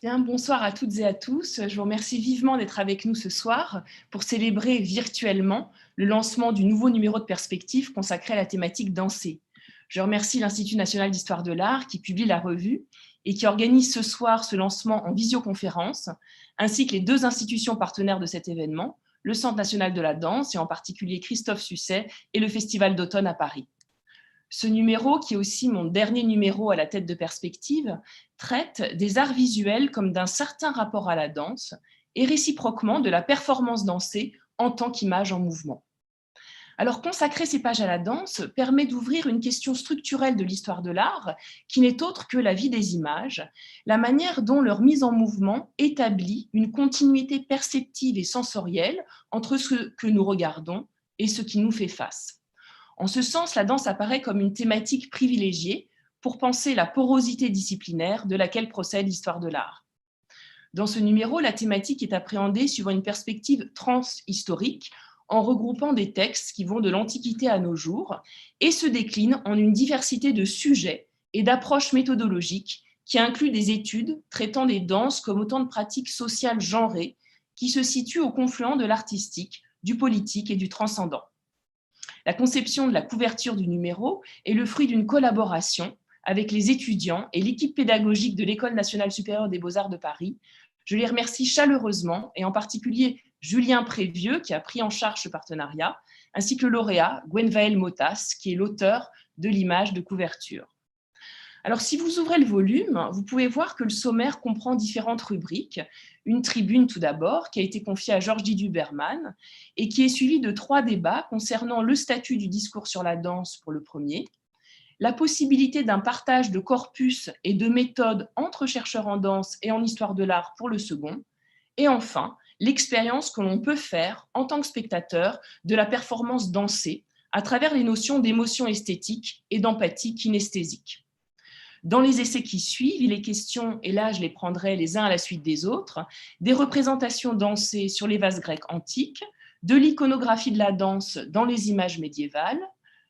Bien, bonsoir à toutes et à tous. Je vous remercie vivement d'être avec nous ce soir pour célébrer virtuellement le lancement du nouveau numéro de Perspective consacré à la thématique Danser. Je remercie l'Institut national d'histoire de l'art qui publie la revue et qui organise ce soir ce lancement en visioconférence, ainsi que les deux institutions partenaires de cet événement, le Centre national de la danse et en particulier Christophe Susset et le Festival d'automne à Paris. Ce numéro, qui est aussi mon dernier numéro à la tête de Perspective, traite des arts visuels comme d'un certain rapport à la danse et réciproquement de la performance dansée en tant qu'image en mouvement. Alors, consacrer ces pages à la danse permet d'ouvrir une question structurelle de l'histoire de l'art qui n'est autre que la vie des images, la manière dont leur mise en mouvement établit une continuité perceptive et sensorielle entre ce que nous regardons et ce qui nous fait face. En ce sens, la danse apparaît comme une thématique privilégiée pour penser la porosité disciplinaire de laquelle procède l'histoire de l'art. Dans ce numéro, la thématique est appréhendée suivant une perspective transhistorique, en regroupant des textes qui vont de l'Antiquité à nos jours et se déclinent en une diversité de sujets et d'approches méthodologiques qui incluent des études traitant des danses comme autant de pratiques sociales genrées qui se situent au confluent de l'artistique, du politique et du transcendant. La conception de la couverture du numéro est le fruit d'une collaboration avec les étudiants et l'équipe pédagogique de l'École nationale supérieure des beaux-arts de Paris. Je les remercie chaleureusement, et en particulier Julien Prévieux, qui a pris en charge ce partenariat, ainsi que le lauréat Gwenvaël Motas, qui est l'auteur de l'image de couverture. Alors, si vous ouvrez le volume, vous pouvez voir que le sommaire comprend différentes rubriques. Une tribune tout d'abord, qui a été confiée à Georges Duberman et qui est suivie de 3 débats concernant le statut du discours sur la danse pour le premier, la possibilité d'un partage de corpus et de méthodes entre chercheurs en danse et en histoire de l'art pour le second, et enfin, l'expérience que l'on peut faire en tant que spectateur de la performance dansée à travers les notions d'émotion esthétique et d'empathie kinesthésique. Dans les essais qui suivent, il est question, et là je les prendrai les uns à la suite des autres, des représentations dansées sur les vases grecs antiques, de l'iconographie de la danse dans les images médiévales,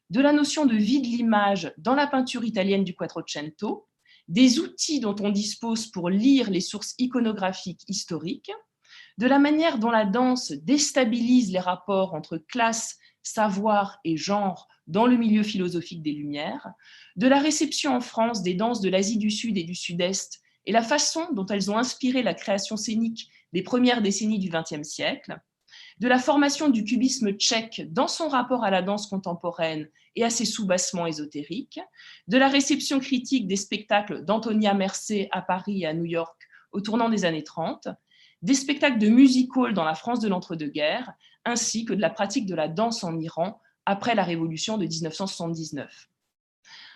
de la notion de vie de l'image dans la peinture italienne du Quattrocento, des outils dont on dispose pour lire les sources iconographiques historiques, de la manière dont la danse déstabilise les rapports entre classe, savoir et genre dans le milieu philosophique des Lumières, de la réception en France des danses de l'Asie du Sud et du Sud-Est et la façon dont elles ont inspiré la création scénique des premières décennies du XXe siècle, de la formation du cubisme tchèque dans son rapport à la danse contemporaine et à ses soubassements ésotériques, de la réception critique des spectacles d'Antonia Mercé à Paris et à New York au tournant des années 30, des spectacles de music hall dans la France de l'entre-deux-guerres, ainsi que de la pratique de la danse en Iran après la révolution de 1979.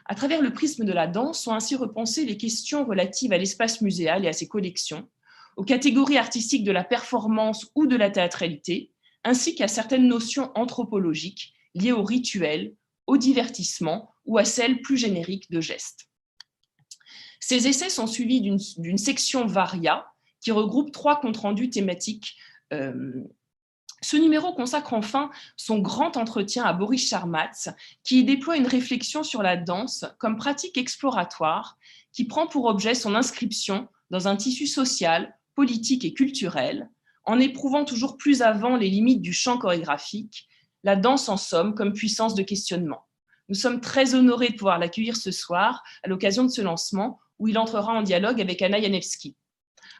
À travers le prisme de la danse sont ainsi repensées les questions relatives à l'espace muséal et à ses collections, aux catégories artistiques de la performance ou de la théâtralité, ainsi qu'à certaines notions anthropologiques liées au rituel, au divertissement ou à celles plus génériques de gestes. Ces essais sont suivis d'une section varia qui regroupe 3 comptes rendus thématiques. Ce numéro consacre enfin son grand entretien à Boris Charmatz, qui y déploie une réflexion sur la danse comme pratique exploratoire qui prend pour objet son inscription dans un tissu social, politique et culturel, en éprouvant toujours plus avant les limites du champ chorégraphique, la danse en somme comme puissance de questionnement. Nous sommes très honorés de pouvoir l'accueillir ce soir à l'occasion de ce lancement où il entrera en dialogue avec Ana Janevski.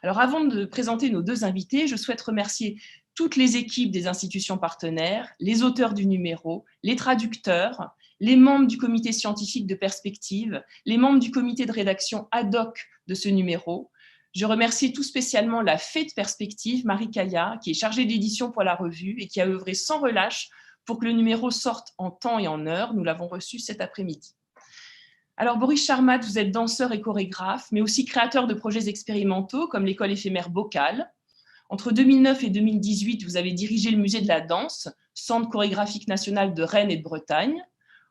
Alors avant de présenter nos 2 invités, je souhaite remercier toutes les équipes des institutions partenaires, les auteurs du numéro, les traducteurs, les membres du comité scientifique de Perspective, les membres du comité de rédaction ad hoc de ce numéro. Je remercie tout spécialement la fée de Perspective, Marie Kaya, qui est chargée d'édition pour la revue et qui a œuvré sans relâche pour que le numéro sorte en temps et en heure. Nous l'avons reçu cet après-midi. Alors, Boris Charmatz, vous êtes danseur et chorégraphe, mais aussi créateur de projets expérimentaux comme l'école éphémère Bocal. Entre 2009 et 2018, vous avez dirigé le musée de la danse, centre chorégraphique national de Rennes et de Bretagne.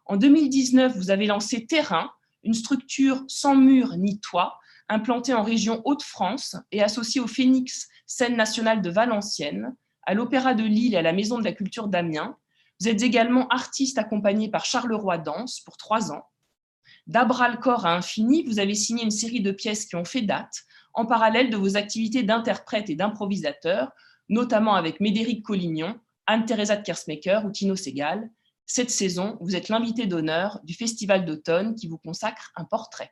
En 2019, vous avez lancé Terrain, une structure sans mur ni toit, implantée en région Hauts-de-France et associée au Phénix, scène nationale de Valenciennes, à l'Opéra de Lille et à la Maison de la Culture d'Amiens. Vous êtes également artiste accompagné par Charleroi Danse pour 3 ans. D'Abras le corps à infini, vous avez signé une série de pièces qui ont fait date, en parallèle de vos activités d'interprète et d'improvisateur, notamment avec Médéric Collignon, Anne-Theresa de Kersmaker ou Tino Segal. Cette saison, vous êtes l'invité d'honneur du Festival d'automne qui vous consacre un portrait.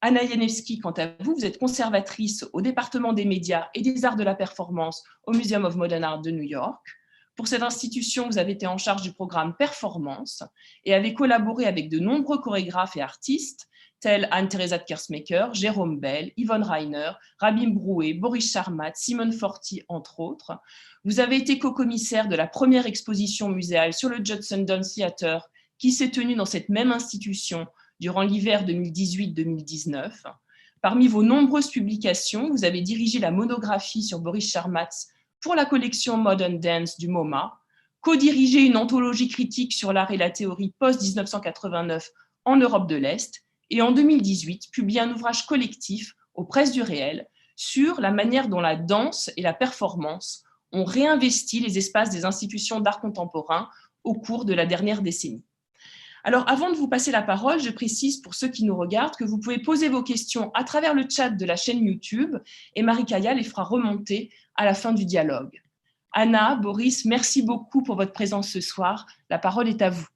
Ana Janevski, quant à vous, vous êtes conservatrice au département des médias et des arts de la performance au Museum of Modern Art de New York. Pour cette institution, vous avez été en charge du programme Performance et avez collaboré avec de nombreux chorégraphes et artistes, tels Anne-Theresa de Kersmaker, Jérôme Bell, Yvonne Reiner, Rabim Brouet, Boris Charmatz, Simone Forti, entre autres. Vous avez été co-commissaire de la première exposition muséale sur le Judson Down Theatre qui s'est tenue dans cette même institution durant l'hiver 2018-2019. Parmi vos nombreuses publications, vous avez dirigé la monographie sur Boris Charmatz pour la collection Modern Dance du MoMA, co-dirigé une anthologie critique sur l'art et la théorie post-1989 en Europe de l'Est, et en 2018, publié un ouvrage collectif aux Presses du Réel sur la manière dont la danse et la performance ont réinvesti les espaces des institutions d'art contemporain au cours de la dernière décennie. Alors, avant de vous passer la parole, je précise pour ceux qui nous regardent que vous pouvez poser vos questions à travers le chat de la chaîne YouTube et Marie-Kaya les fera remonter à la fin du dialogue. Anna, Boris, merci beaucoup pour votre présence ce soir. La parole est à vous.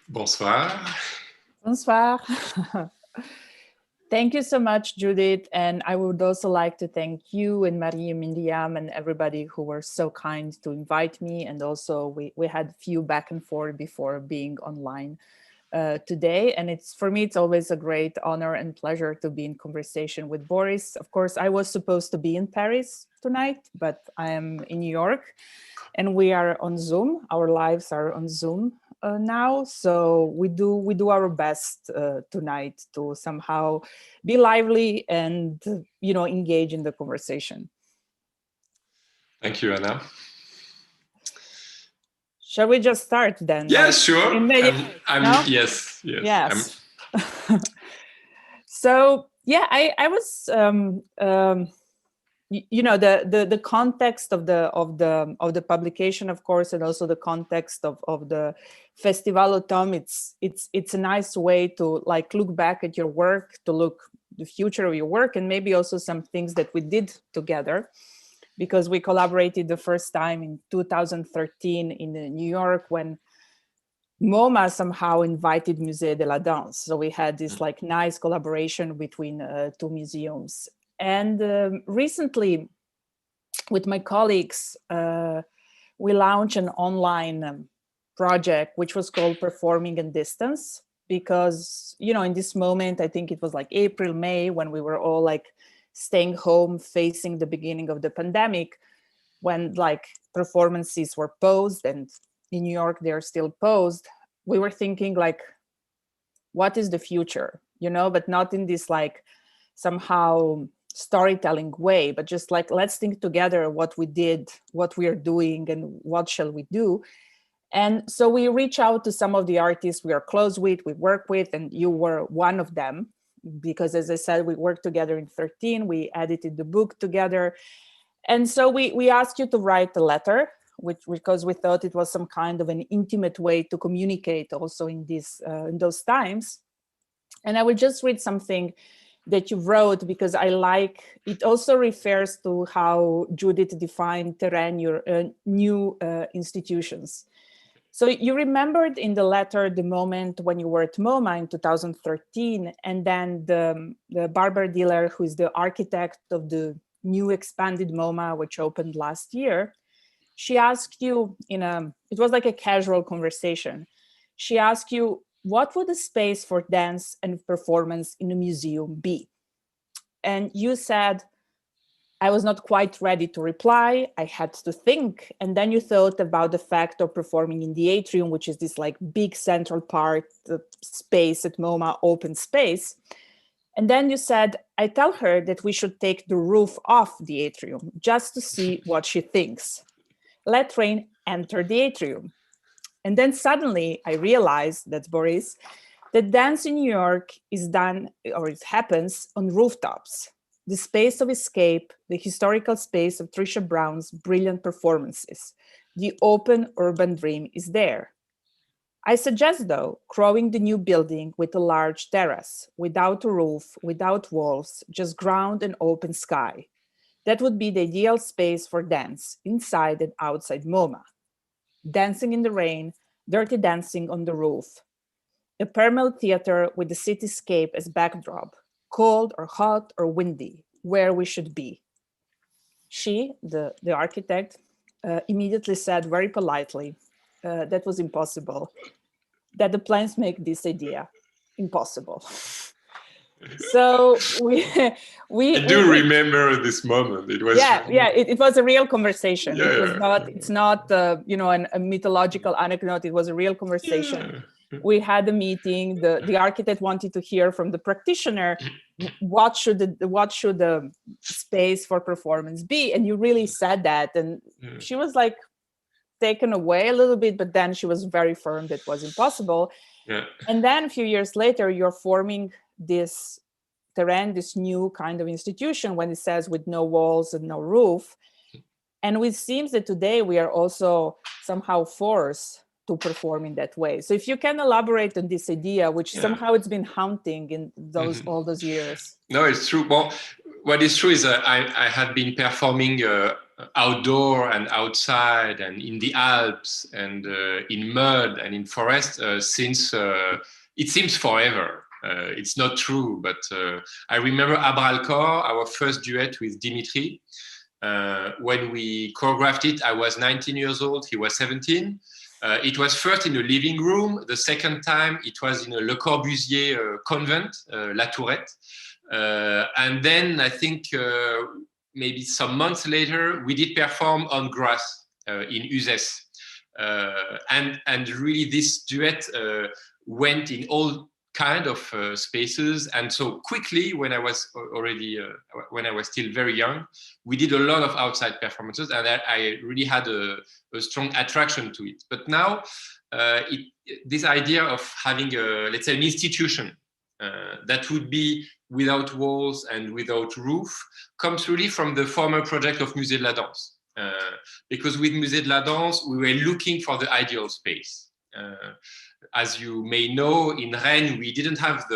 Bonsoir. Bonsoir. Thank you so much, Judith. And I would also like to thank you and Marie, Miriam, and everybody who were so kind to invite me. And also we had a few back and forth before being online today. And for me, it's always a great honor and pleasure to be in conversation with Boris. Of course, I was supposed to be in Paris tonight, but I am in New York and we are on Zoom. Our lives are on Zoom now, so we do our best tonight to somehow be lively and engage in the conversation. Thank you, Anna. Shall we just start then? Yeah, sure. No? Yes. So yeah, I was the context of the publication, of course, and also the context of the Festival Autumn. It's a nice way to look back at your work, to look the future of your work, and maybe also some things that we did together, because we collaborated the first time in 2013 in New York when MoMA somehow invited Musée de la Danse. So we had this nice collaboration between two museums. And recently, with my colleagues, we launched an online project, which was called Performing in Distance, because, in this moment, I think it was April, May, when we were all staying home, facing the beginning of the pandemic, when performances were paused, and in New York, they're still paused. We were thinking what is the future, but not in this somehow storytelling way, but just let's think together what we did, what we are doing, and what shall we do. And so we reach out to some of the artists we are close with, we work with, and you were one of them, because as I said, we worked together in 2013, we edited the book together. And so we asked you to write a letter, because we thought it was some kind of an intimate way to communicate also in those times. And I will just read something that you wrote, because I like it. Also refers to how Judith defined terrain, your new institutions. So you remembered in the letter the moment when you were at MoMA in 2013, and then the Barbara Diller, who is the architect of the new expanded MoMA, which opened last year, she asked you it was like a casual conversation. She asked you, what would the space for dance and performance in a museum be? And you said, I was not quite ready to reply. I had to think. And then you thought about the fact of performing in the atrium, which is this big central part, the space at MoMA, open space. And then you said, I tell her that we should take the roof off the atrium just to see what she thinks. Let rain enter the atrium. And then suddenly I realized, that's Boris, that dance in New York is done, or it happens on rooftops, the space of escape, the historical space of Trisha Brown's brilliant performances. The open urban dream is there. I suggest, though, growing the new building with a large terrace, without a roof, without walls, just ground and open sky. That would be the ideal space for dance, inside and outside MoMA. Dancing in the rain, dirty dancing on the roof. A permanent theater with the cityscape as backdrop, cold or hot or windy, where we should be. She, the architect, immediately said very politely, that was impossible, that the plans make this idea impossible. So I do remember this moment. It was it was a real conversation. Yeah, it was not. It's not a mythological anecdote. It was a real conversation. Yeah. We had a meeting. The architect wanted to hear from the practitioner what should the space for performance be, and you really said that, and she was like taken away a little bit, but then she was very firm that it was impossible. Yeah. And then a few years later, you're forming this terrain, this new kind of institution, when it says with no walls and no roof. And it seems that today we are also somehow forced to perform in that way. So if you can elaborate on this idea, which somehow it's been haunting in those all those years. No, it's true. Well, what is true is I have been performing outdoor and outside and in the Alps and in mud and in forest since it seems forever. It's not true, but I remember Abralcor, our first duet with Dimitri. When we choreographed it, I was 19 years old, he was 17. It was first in a living room. The second time, it was in a Le Corbusier convent, La Tourette. And then I think maybe some months later, we did perform on grass in Uzès. And really this duet went in all kind of spaces. And so quickly, when I was still very young, we did a lot of outside performances, and I really had a strong attraction to it. But now, this idea of having let's say an institution that would be without walls and without roof comes really from the former project of Musée de la Danse. Because with Musée de la Danse, we were looking for the ideal space. As you may know, in Rennes, we didn't have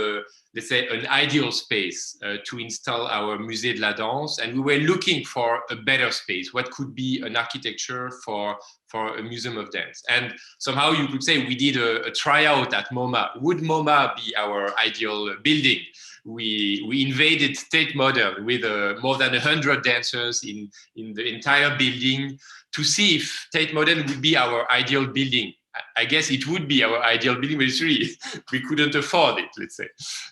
let's say, an ideal space to install our Musée de la Danse, and we were looking for a better space. What could be an architecture for a museum of dance? And somehow you could say we did a tryout at MoMA. Would MoMA be our ideal building? We invaded Tate Modern with more than 100 dancers in the entire building to see if Tate Modern would be our ideal building. I guess it would be our ideal building, but it's really, we couldn't afford it, let's say.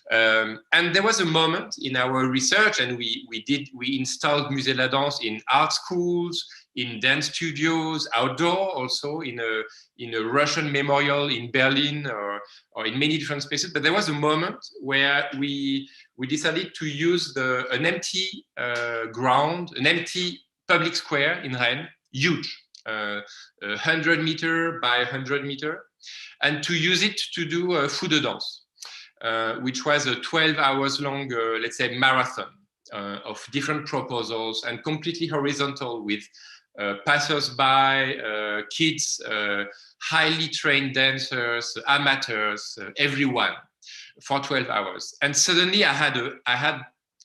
And there was a moment in our research, and we installed Musée de la Danse in art schools, in dance studios, outdoor also, in a Russian memorial in Berlin, or in many different spaces. But there was a moment where we decided to use an empty ground, an empty public square in Rennes, huge. 100 meter by 100 meter, and to use it to do Fou de Danse, which was a 12 hours long, let's say, marathon of different proposals, and completely horizontal with passers-by, kids, highly trained dancers, amateurs, everyone, for 12 hours. And suddenly I had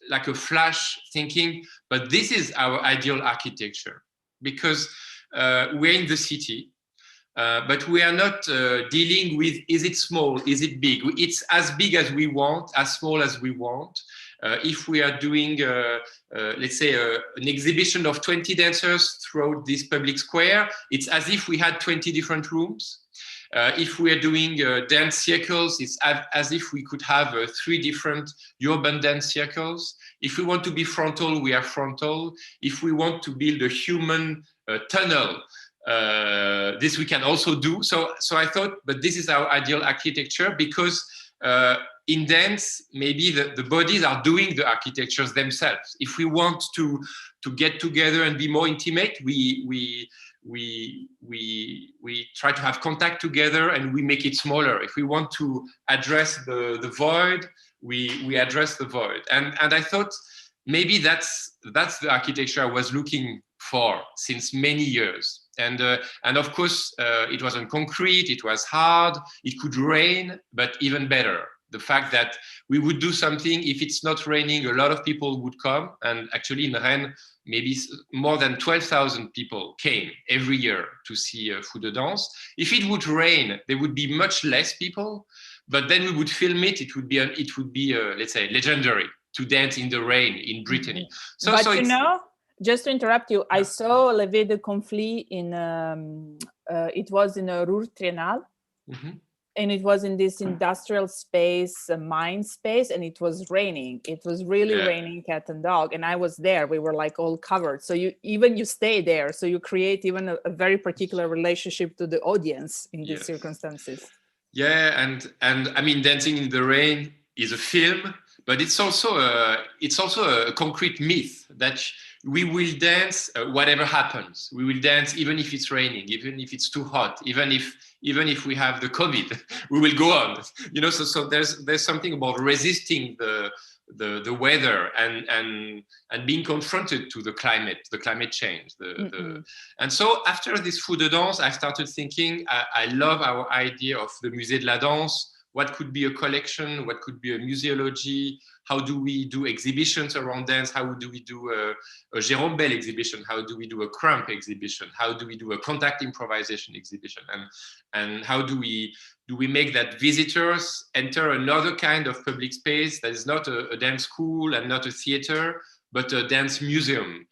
like a flash thinking, but this is our ideal architecture, because we're in the city, but we are not dealing with, is it small, is it big? It's as big as we want, as small as we want. If we are doing, let's say, an exhibition of 20 dancers throughout this public square, it's as if we had 20 different rooms. If we are doing dance circles, it's as if we could have 3 different urban dance circles. If we want to be frontal, we are frontal. If we want to build a human tunnel, this we can also do. So I thought, but this is our ideal architecture, because in dance, maybe the bodies are doing the architectures themselves. If we want to get together and be more intimate, we try to have contact together and we make it smaller. If we want to address the void, we address the void. And I thought maybe that's the architecture I was looking for since many years. And of course, it wasn't concrete, it was hard, it could rain, but even better, the fact that we would do something, if it's not raining, a lot of people would come. And actually in Rennes, maybe more than 12,000 people came every year to see Fou de Danse. If it would rain, there would be much less people, but then we would film it. It would be, let's say, legendary to dance in the rain in Brittany. So you know, just to interrupt you, I saw Levé de Conflit in, it was in a Rue Triennale. Mm-hmm. And it was in this industrial space, mine space, and it was raining. It was really raining, cat and dog. And I was there. We were like all covered. So you stay there. So you create even a very particular relationship to the audience in these circumstances. Yeah, and I mean, Dancing in the Rain is a film, but it's also a concrete myth that we will dance whatever happens. We will dance even if it's raining, even if it's too hot, even if we have the COVID, we will go on. You know, so there's something about resisting the weather and being confronted to the climate change. And so after this Fou de Danse, I started thinking, I love our idea of the Musée de la Danse. What could be a collection? What could be a museology? How do we do exhibitions around dance? How do we do a Jérôme Bell exhibition? How do we do a Crump exhibition? How do we do a contact improvisation exhibition? And how do we make that visitors enter another kind of public space that is not a dance school and not a theater, but a dance museum?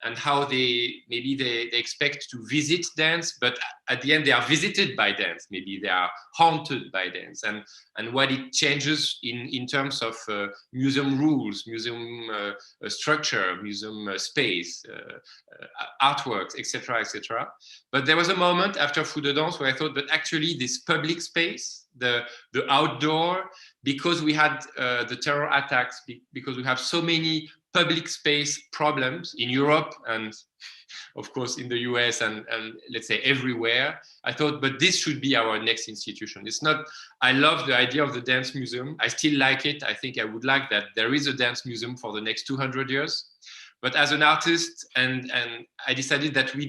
And how they expect to visit dance, but at the end they are visited by dance. Maybe they are haunted by dance, and what it changes in terms of museum rules, museum structure, museum space, artworks, etc., etc. But there was a moment after Fou de Danse where I thought, but actually this public space, the outdoor, because we had the terror attacks, because we have so many public space problems in Europe and of course in the US and let's say everywhere, I thought, but this should be our next institution. It's not, I love the idea of the dance museum. I still like it. I think I would like that there is a dance museum for the next 200 years. But as an artist, and I decided that we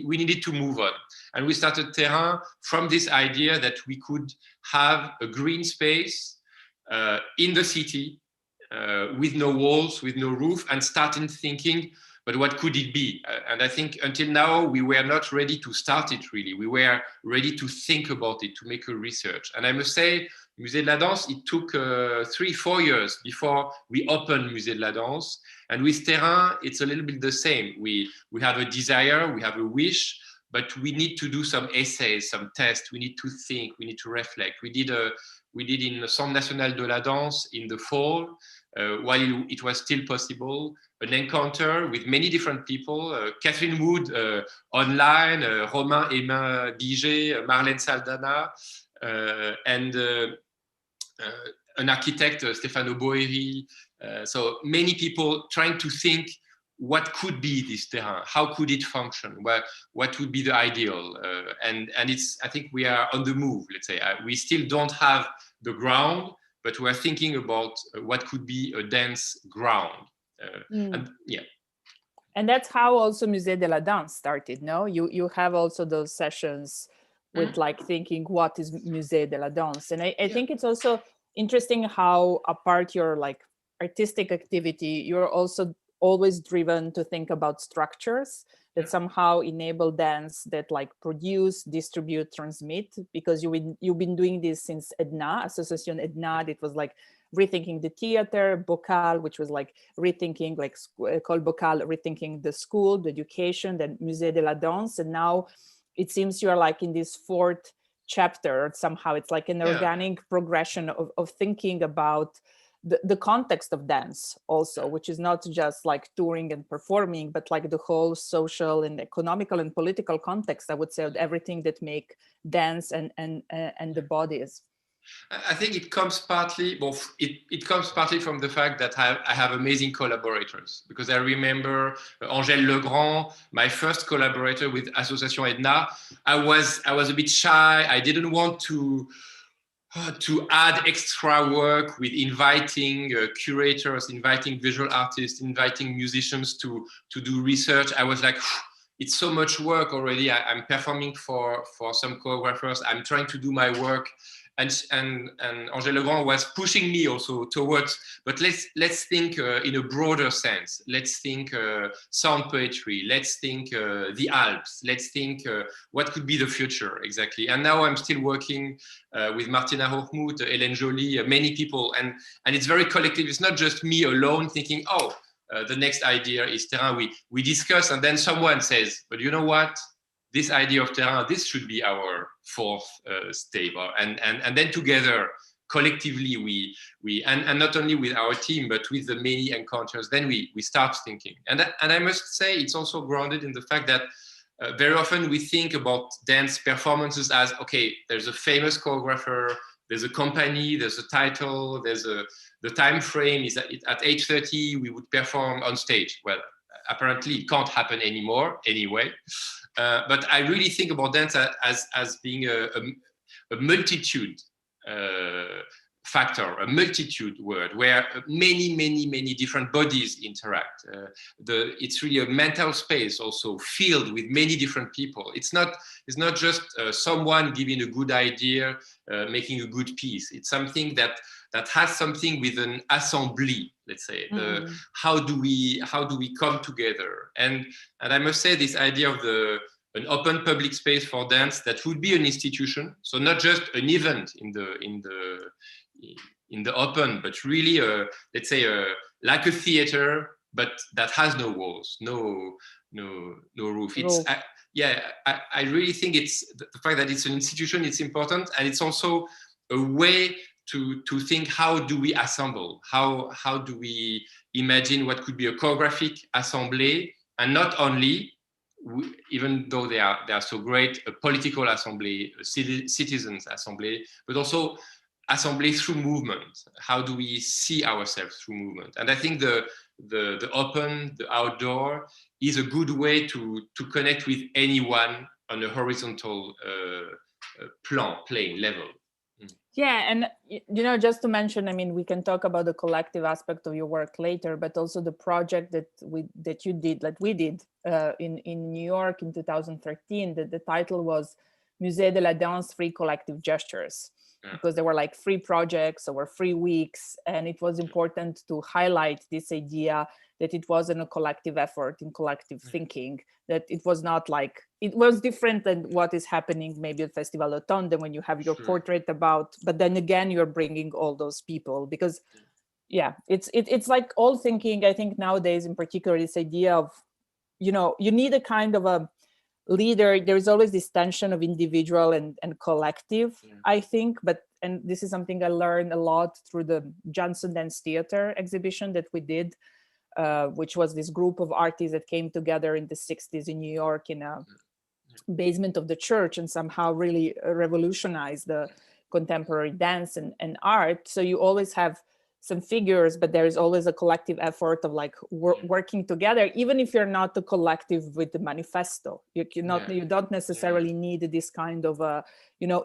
needed to move on. And we started Terrain from this idea that we could have a green space in the city, with no walls, with no roof, and started thinking, but what could it be? And I think until now, we were not ready to start it really. We were ready to think about it, to make a research. And I must say, Musée de la Danse, it took 3-4 years before we opened Musée de la Danse. And with Terrain, it's a little bit the same. We have a desire, we have a wish, but we need to do some essays, some tests. We need to think, we need to reflect. We did in the Centre National de la Danse in the fall, while it was still possible, an encounter with many different people, Catherine Wood online, Romain Aimé Biget, Marlène Saldana, and an architect, Stefano Boeri. So many people trying to think, what could be this terrain? How could it function? What would be the ideal? And it's, I think we are on the move, let's say. We still don't have the ground, but we're thinking about what could be a dance ground. And yeah. And that's how also Musée de la Danse started, no? You have also those sessions with like thinking, what is Musée de la Danse? And I think it's also interesting how apart your like artistic activity, you're also always driven to think about structures that somehow enable dance, that like produce, distribute, transmit, because you've been doing this since INHA, Association INHA. It was like rethinking the theater, Bocal, which was like rethinking, like École Bocal, rethinking the school, the education, then Musée de la Danse. And now it seems you're like in this fourth chapter, somehow it's like an organic progression of thinking about the context of dance also, which is not just like touring and performing, but like the whole social and economical and political context, I would say, of everything that make dance and the bodies. I think it comes partly, well, it comes partly from the fact that I have amazing collaborators, because I remember Angèle Legrand, my first collaborator with Association INHA. I was a bit shy. I didn't want to add extra work with inviting curators, inviting visual artists, inviting musicians to do research. I was like, it's so much work already. I'm performing for some choreographers. I'm trying to do my work, and Angèle Legrand was pushing me also towards. But let's think in a broader sense. Let's think sound poetry. Let's think the Alps. Let's think what could be the future exactly. And now I'm still working with Martina Hochmuth, Hélène Joly, many people, and it's very collective. It's not just me alone thinking, oh. The next idea is terrain. We discuss, and then someone says, but you know what? This idea of terrain, this should be our fourth step. And then together, collectively, we and not only with our team, but with the many encounters, then we start thinking. And I must say, it's also grounded in the fact that very often we think about dance performances as, okay, there's a famous choreographer, there's a company, there's a title, the time frame is at 8:30 we would perform on stage. Well, apparently it can't happen anymore anyway. But I really think about dance as being a multitude factor, a multitude word, where many different bodies interact. It's really a mental space also filled with many different people. It's not just someone giving a good idea, making a good piece. It's something that has something with an assembly, let's say. How do we come together? And I must say, this idea of an open public space for dance that would be an institution, so not just an event in the open, but really let's say like a theater, but that has no walls, no roof. It's I really think it's the fact that it's an institution, it's important, and it's also a way to think, how do we assemble? How do we imagine what could be a choreographic assembly, and not only, even though they are so great, a political assembly, a citizens assembly, but also assembly through movement. How do we see ourselves through movement? And I think the open, the outdoor is a good way to connect with anyone on a horizontal plane level. Yeah, and just to mention, I mean, we can talk about the collective aspect of your work later, but also the project that we did in New York in 2013. The title was Musée de la Danse, Free Collective Gestures, because there were like 3 projects over 3 weeks, and it was important to highlight this idea that it wasn't a collective effort in collective thinking, that it was not like, it was different than what is happening maybe at Festival Automne when you have your portrait about, but then again, you're bringing all those people, because it's like all thinking, I think nowadays in particular, this idea of, you need a kind of a leader. There's always this tension of individual and collective, I think, and this is something I learned a lot through the Johnson Dance Theater exhibition that we did, which was this group of artists that came together in the 60s in New York in a basement of the church, and somehow really revolutionized the contemporary dance and art. So you always have some figures, but there is always a collective effort of like working together, even if you're not a collective with the manifesto. You don't necessarily need this kind of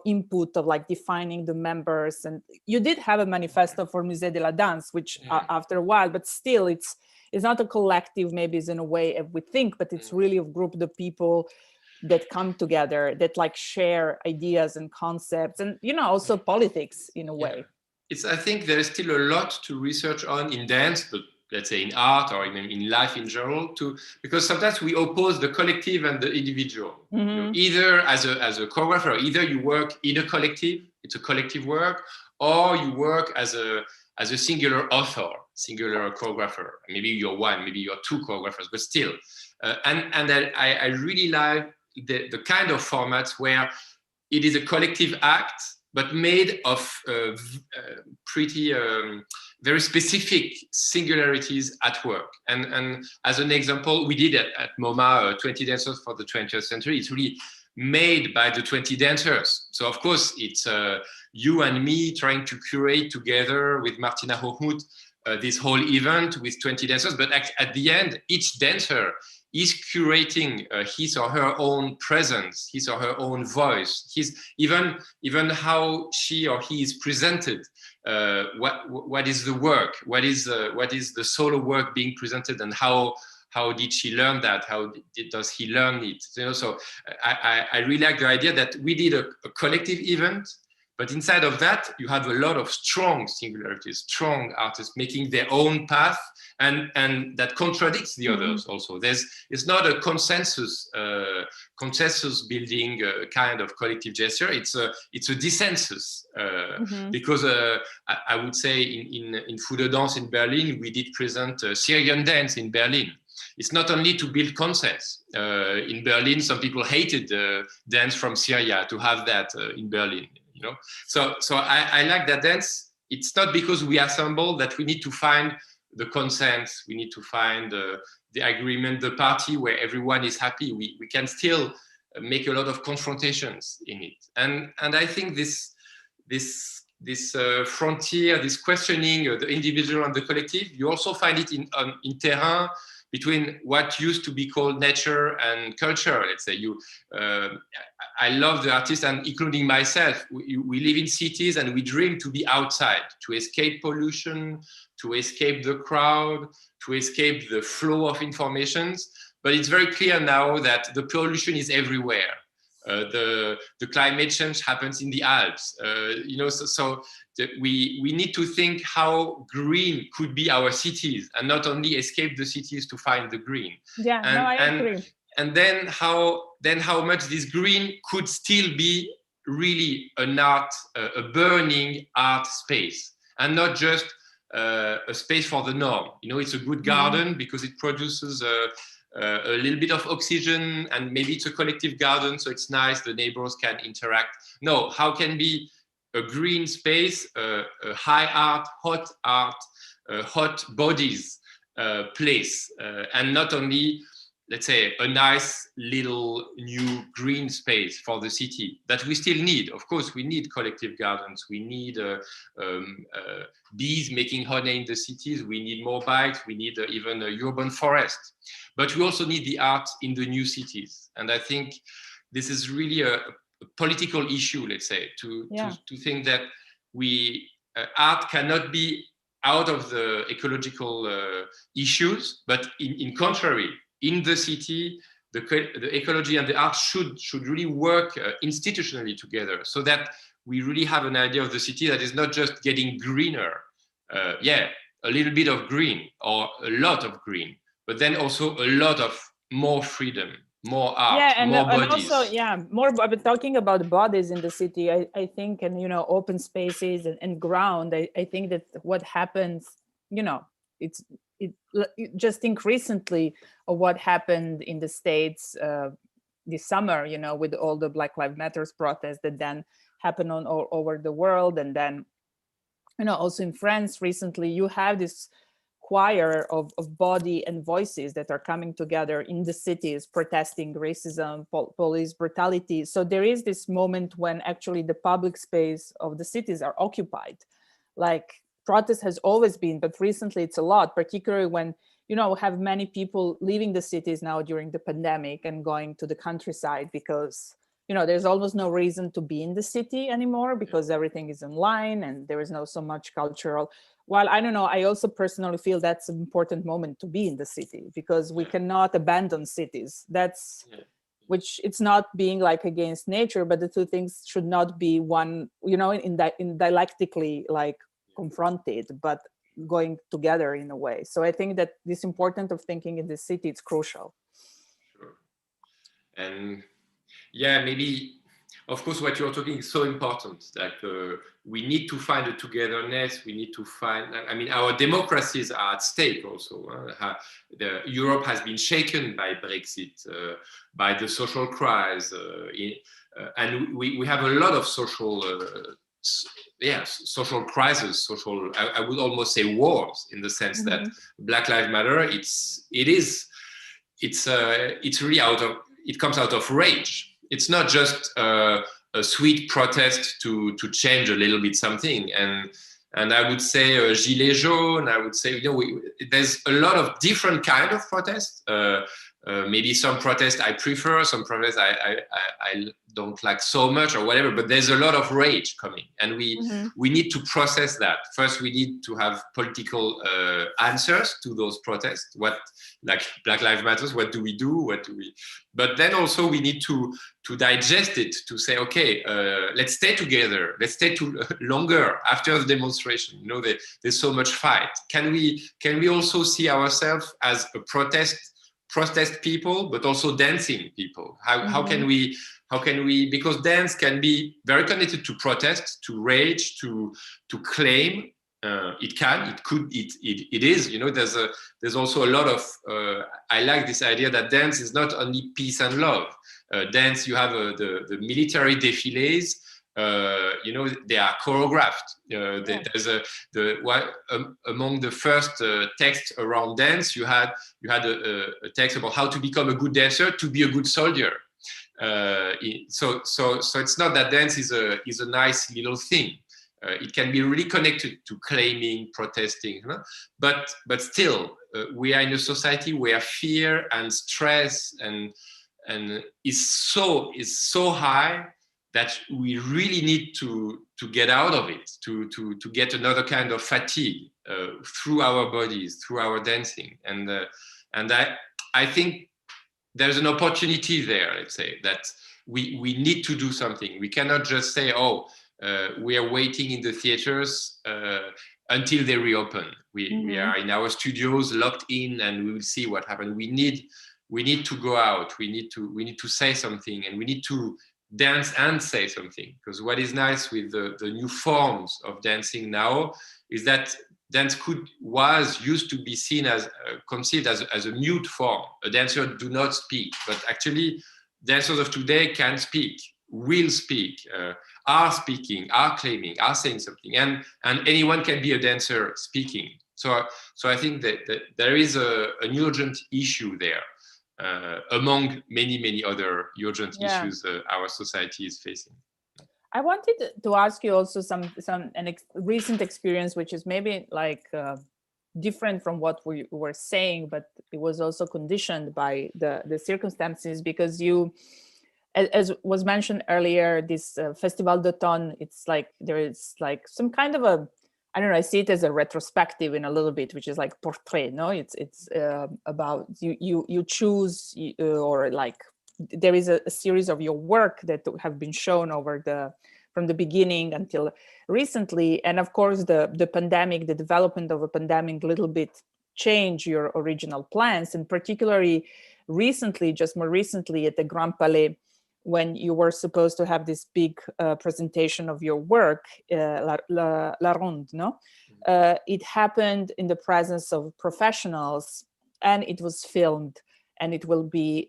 input of like defining the members. And you did have a manifesto for Musée de la Danse, which after a while, but still it's not a collective, maybe is in a way we think, but it's really a group of the people that come together, that like share ideas and concepts, and also politics in a way. I think there is still a lot to research on in dance, but let's say in art or even in life in general, because sometimes we oppose the collective and the individual. Either as a choreographer, either you work in a collective, it's a collective work, or you work as a singular author, singular choreographer. Maybe you're one, maybe you're 2 choreographers, but still. And I really like the kind of formats where it is a collective act, but made of pretty very specific singularities at work. And as an example, we did at MoMA 20 Dancers for the 20th Century. It's really made by the 20 dancers. So of course, it's you and me trying to curate together with Martina Hochmuth this whole event with 20 dancers. But at the end, each dancer is curating his or her own presence, his or her own voice, even how she or he is presented. What is the work? What is the solo work being presented, and how how did she learn that? How does he learn it? You know, so I really like the idea that we did a collective event, but inside of that, you have a lot of strong singularities, strong artists making their own path, and that contradicts the others also. It's not a consensus building kind of collective gesture. It's a dissensus because I would say in Fou de Danse in Berlin, we did present Syrian dance in Berlin. It's not only to build consensus. In Berlin, some people hated dance from Syria to have that in Berlin. You know, so I like that dance. It's not because we assemble that we need to find the consensus. We need to find the agreement, the party where everyone is happy. We can still make a lot of confrontations in it. And I think this frontier, this questioning the individual and the collective, you also find it in terrain, between what used to be called nature and culture. Let's say I love the artists, and including myself, we live in cities and we dream to be outside, to escape pollution, to escape the crowd, to escape the flow of informations. But it's very clear now that the pollution is everywhere. The climate change happens in the Alps. You know, so we need to think how green could be our cities, and not only escape the cities to find the green. Yeah, I agree. And then how much this green could still be really an art, a burning art space, and not just a space for the norm. You know, it's a good garden because it produces a little bit of oxygen, and maybe it's a collective garden, so it's nice, the neighbors can interact. No, how can be a green space, a high art, hot bodies place, and not only, let's say, a nice little new green space for the city that we still need. Of course, we need collective gardens. We need bees making honey in the cities. We need more bikes. We need even a urban forest. But we also need the art in the new cities. And I think this is really a political issue, let's say, to think that art cannot be out of the ecological issues, but in contrary, in the city, the ecology and the art should really work institutionally together, so that we really have an idea of the city that is not just getting greener, a little bit of green or a lot of green, but then also a lot of more freedom, more art, more bodies. And also, more. But talking about bodies in the city, I think, and open spaces and ground. I think that what happens, it just think recently of what happened in the States this summer, with all the Black Lives Matter protests that then happened all over the world. And then, also in France recently, you have this choir of body and voices that are coming together in the cities, protesting racism, police brutality. So there is this moment when actually the public space of the cities are occupied. Like, protest has always been, but recently it's a lot, particularly when, have many people leaving the cities now during the pandemic and going to the countryside because, there's almost no reason to be in the city anymore because everything is online and there is no so much cultural. While I don't know, I also personally feel that's an important moment to be in the city because we cannot abandon cities. Which it's not being like against nature, but the two things should not be one, in dialectically like confronted, but going together in a way. So I think that this importance of thinking in the city, it's crucial. Sure. And maybe, of course, what you're talking is so important that we need to find a togetherness. We need to find, our democracies are at stake also. Europe has been shaken by Brexit, by the social crisis, and we have a lot of social crisis, I would almost say wars, in the sense that Black Lives Matter, it's really it comes out of rage. It's not just a sweet protest to change a little bit something. And I would say Gilets jaunes, I would say, there's a lot of different kind of protests. maybe some protests I prefer, some protests I don't like so much or whatever, but there's a lot of rage coming, and we need to process that. First, we need to have political answers to those protests. What, like Black Lives Matter, what do we do? But then also we need to digest it, to say, okay, let's stay together. Let's stay longer after the demonstration. You know, there's so much fight. Can we also see ourselves as a protest people, but also dancing people? How can we, because dance can be very connected to protest, to rage, to claim. It is, you know, there's also a lot of, I like this idea that dance is not only peace and love. Dance, you have the military défilés, you know, they are choreographed. There's among the first texts around dance, you had a text about how to become a good dancer, to be a good soldier. So it's not that dance is a nice little thing. It can be really connected to claiming, protesting, you know? but still, we are in a society where fear and stress and is so high that we really need to get out of it, to get another kind of fatigue through our bodies, through our dancing, and I think there's an opportunity there. Let's say that we need to do something. We cannot just say, oh, we are waiting in the theaters until they reopen. We are in our studios locked in, and we will see what happens. We need to go out. We need to say something, and we need to dance and say something. Because what is nice with the new forms of dancing now is that dance used to be seen as conceived as a mute form. A dancer do not speak, but actually dancers of today can speak, will speak, are speaking, are claiming, are saying something, and anyone can be a dancer speaking. So I think that there is an urgent issue there, among many other urgent issues our society is facing. I wanted to ask you also recent experience, which is maybe like different from what we were saying, but it was also conditioned by the circumstances, because you, as was mentioned earlier, this Festival d'automne, it's like there is like some kind of a, I don't know, I see it as a retrospective in a little bit, which is like portrait, no? It's about you choose, or like there is a series of your work that have been shown from the beginning until recently. And of course, the pandemic, the development of a pandemic, a little bit changed your original plans, and particularly recently, just more recently at the Grand Palais, when you were supposed to have this big presentation of your work, La Ronde, no? It happened in the presence of professionals, and it was filmed, and it will be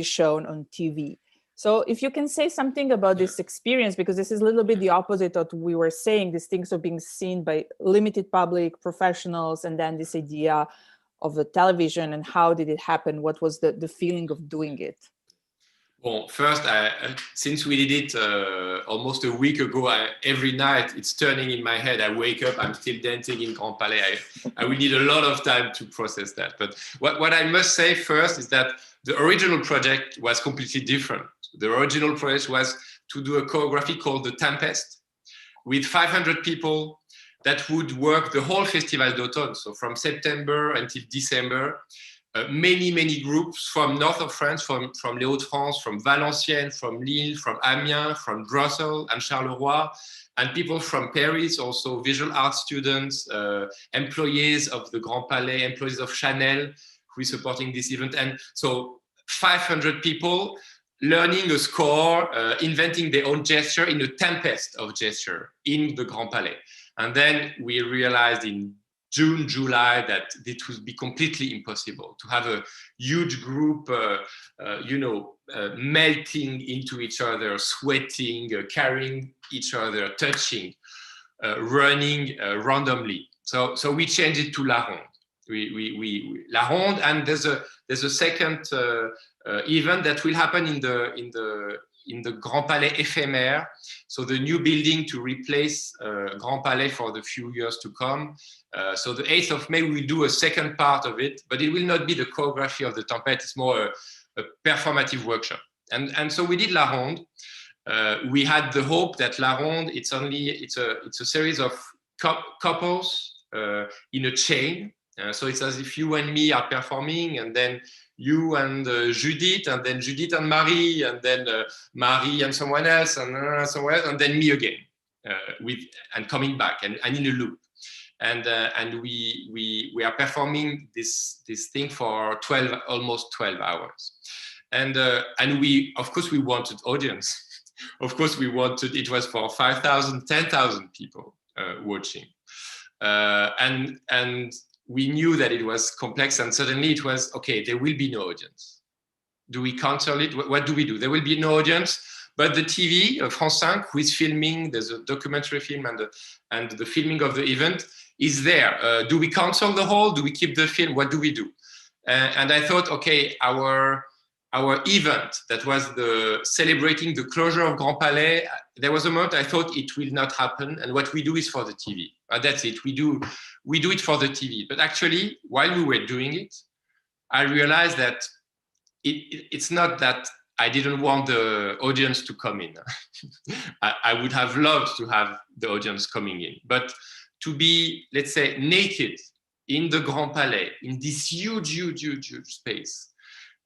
shown on TV. So if you can say something about this experience, because this is a little bit the opposite of what we were saying, these things are being seen by limited public, professionals, and then this idea of the television, and how did it happen? What was the feeling of doing it? Well, first, since we did it almost a week ago, every night it's turning in my head. I wake up, I'm still dancing in Grand Palais. I will need a lot of time to process that. But what I must say first is that the original project was completely different. The original project was to do a choreography called The Tempest with 500 people that would work the whole Festival d'automne. So from September until December. Many groups from north of France, from Les Hauts-de-France, from Valenciennes, from Lille, from Amiens, from Brussels and Charleroi, and people from Paris, also visual art students, employees of the Grand Palais, employees of Chanel, who is supporting this event. And so 500 people learning a score, inventing their own gesture in a tempest of gesture in the Grand Palais. And then we realized in June, July, that it would be completely impossible to have a huge group, melting into each other, sweating, carrying each other, touching, running randomly. So we changed it to La Ronde. La Ronde, and there's a second event that will happen in in the Grand Palais éphémère, so the new building to replace Grand Palais for the few years to come. So the 8th of May, we'll do a second part of it, but it will not be the choreography of the Tempête. It's more a performative workshop. And so we did La Ronde. We had the hope that La Ronde, it's a series of couples in a chain. So it's as if you and me are performing, and then you and Judith, and then Judith and Marie, and then Marie and someone else, and then me again, and coming back and in a loop. And we are performing this thing for almost 12 hours. And we, of course, we wanted audience. Of course, it was for 5,000, 10,000 people watching. And we knew that it was complex, and suddenly it was, okay, there will be no audience. Do we cancel it? What do we do? There will be no audience, but the TV, France 5, who is filming, there's a documentary film and the filming of the event is there. Do we cancel the whole? Do we keep the film? What do we do? And I thought, okay, our event that was celebrating the closure of Grand Palais, there was a moment I thought it will not happen, and what we do is for the TV. That's it. We do it for the TV. But actually, while we were doing it, I realized that it's not that I didn't want the audience to come in. I would have loved to have the audience coming in, but to be, let's say, naked in the Grand Palais, in this huge space,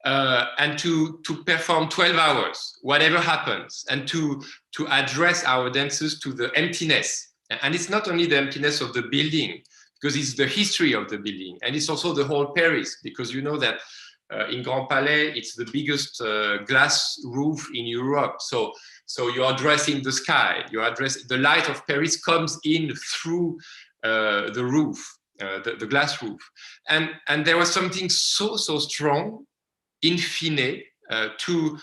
and to perform 12 hours, whatever happens, and to address our dancers to the emptiness. And it's not only the emptiness of the building, because it's the history of the building, and it's also the whole Paris, because you know that in Grand Palais, it's the biggest glass roof in Europe. So you are addressing the sky, the light of Paris comes in through the roof, the glass roof. And there was something so strong, in fine, to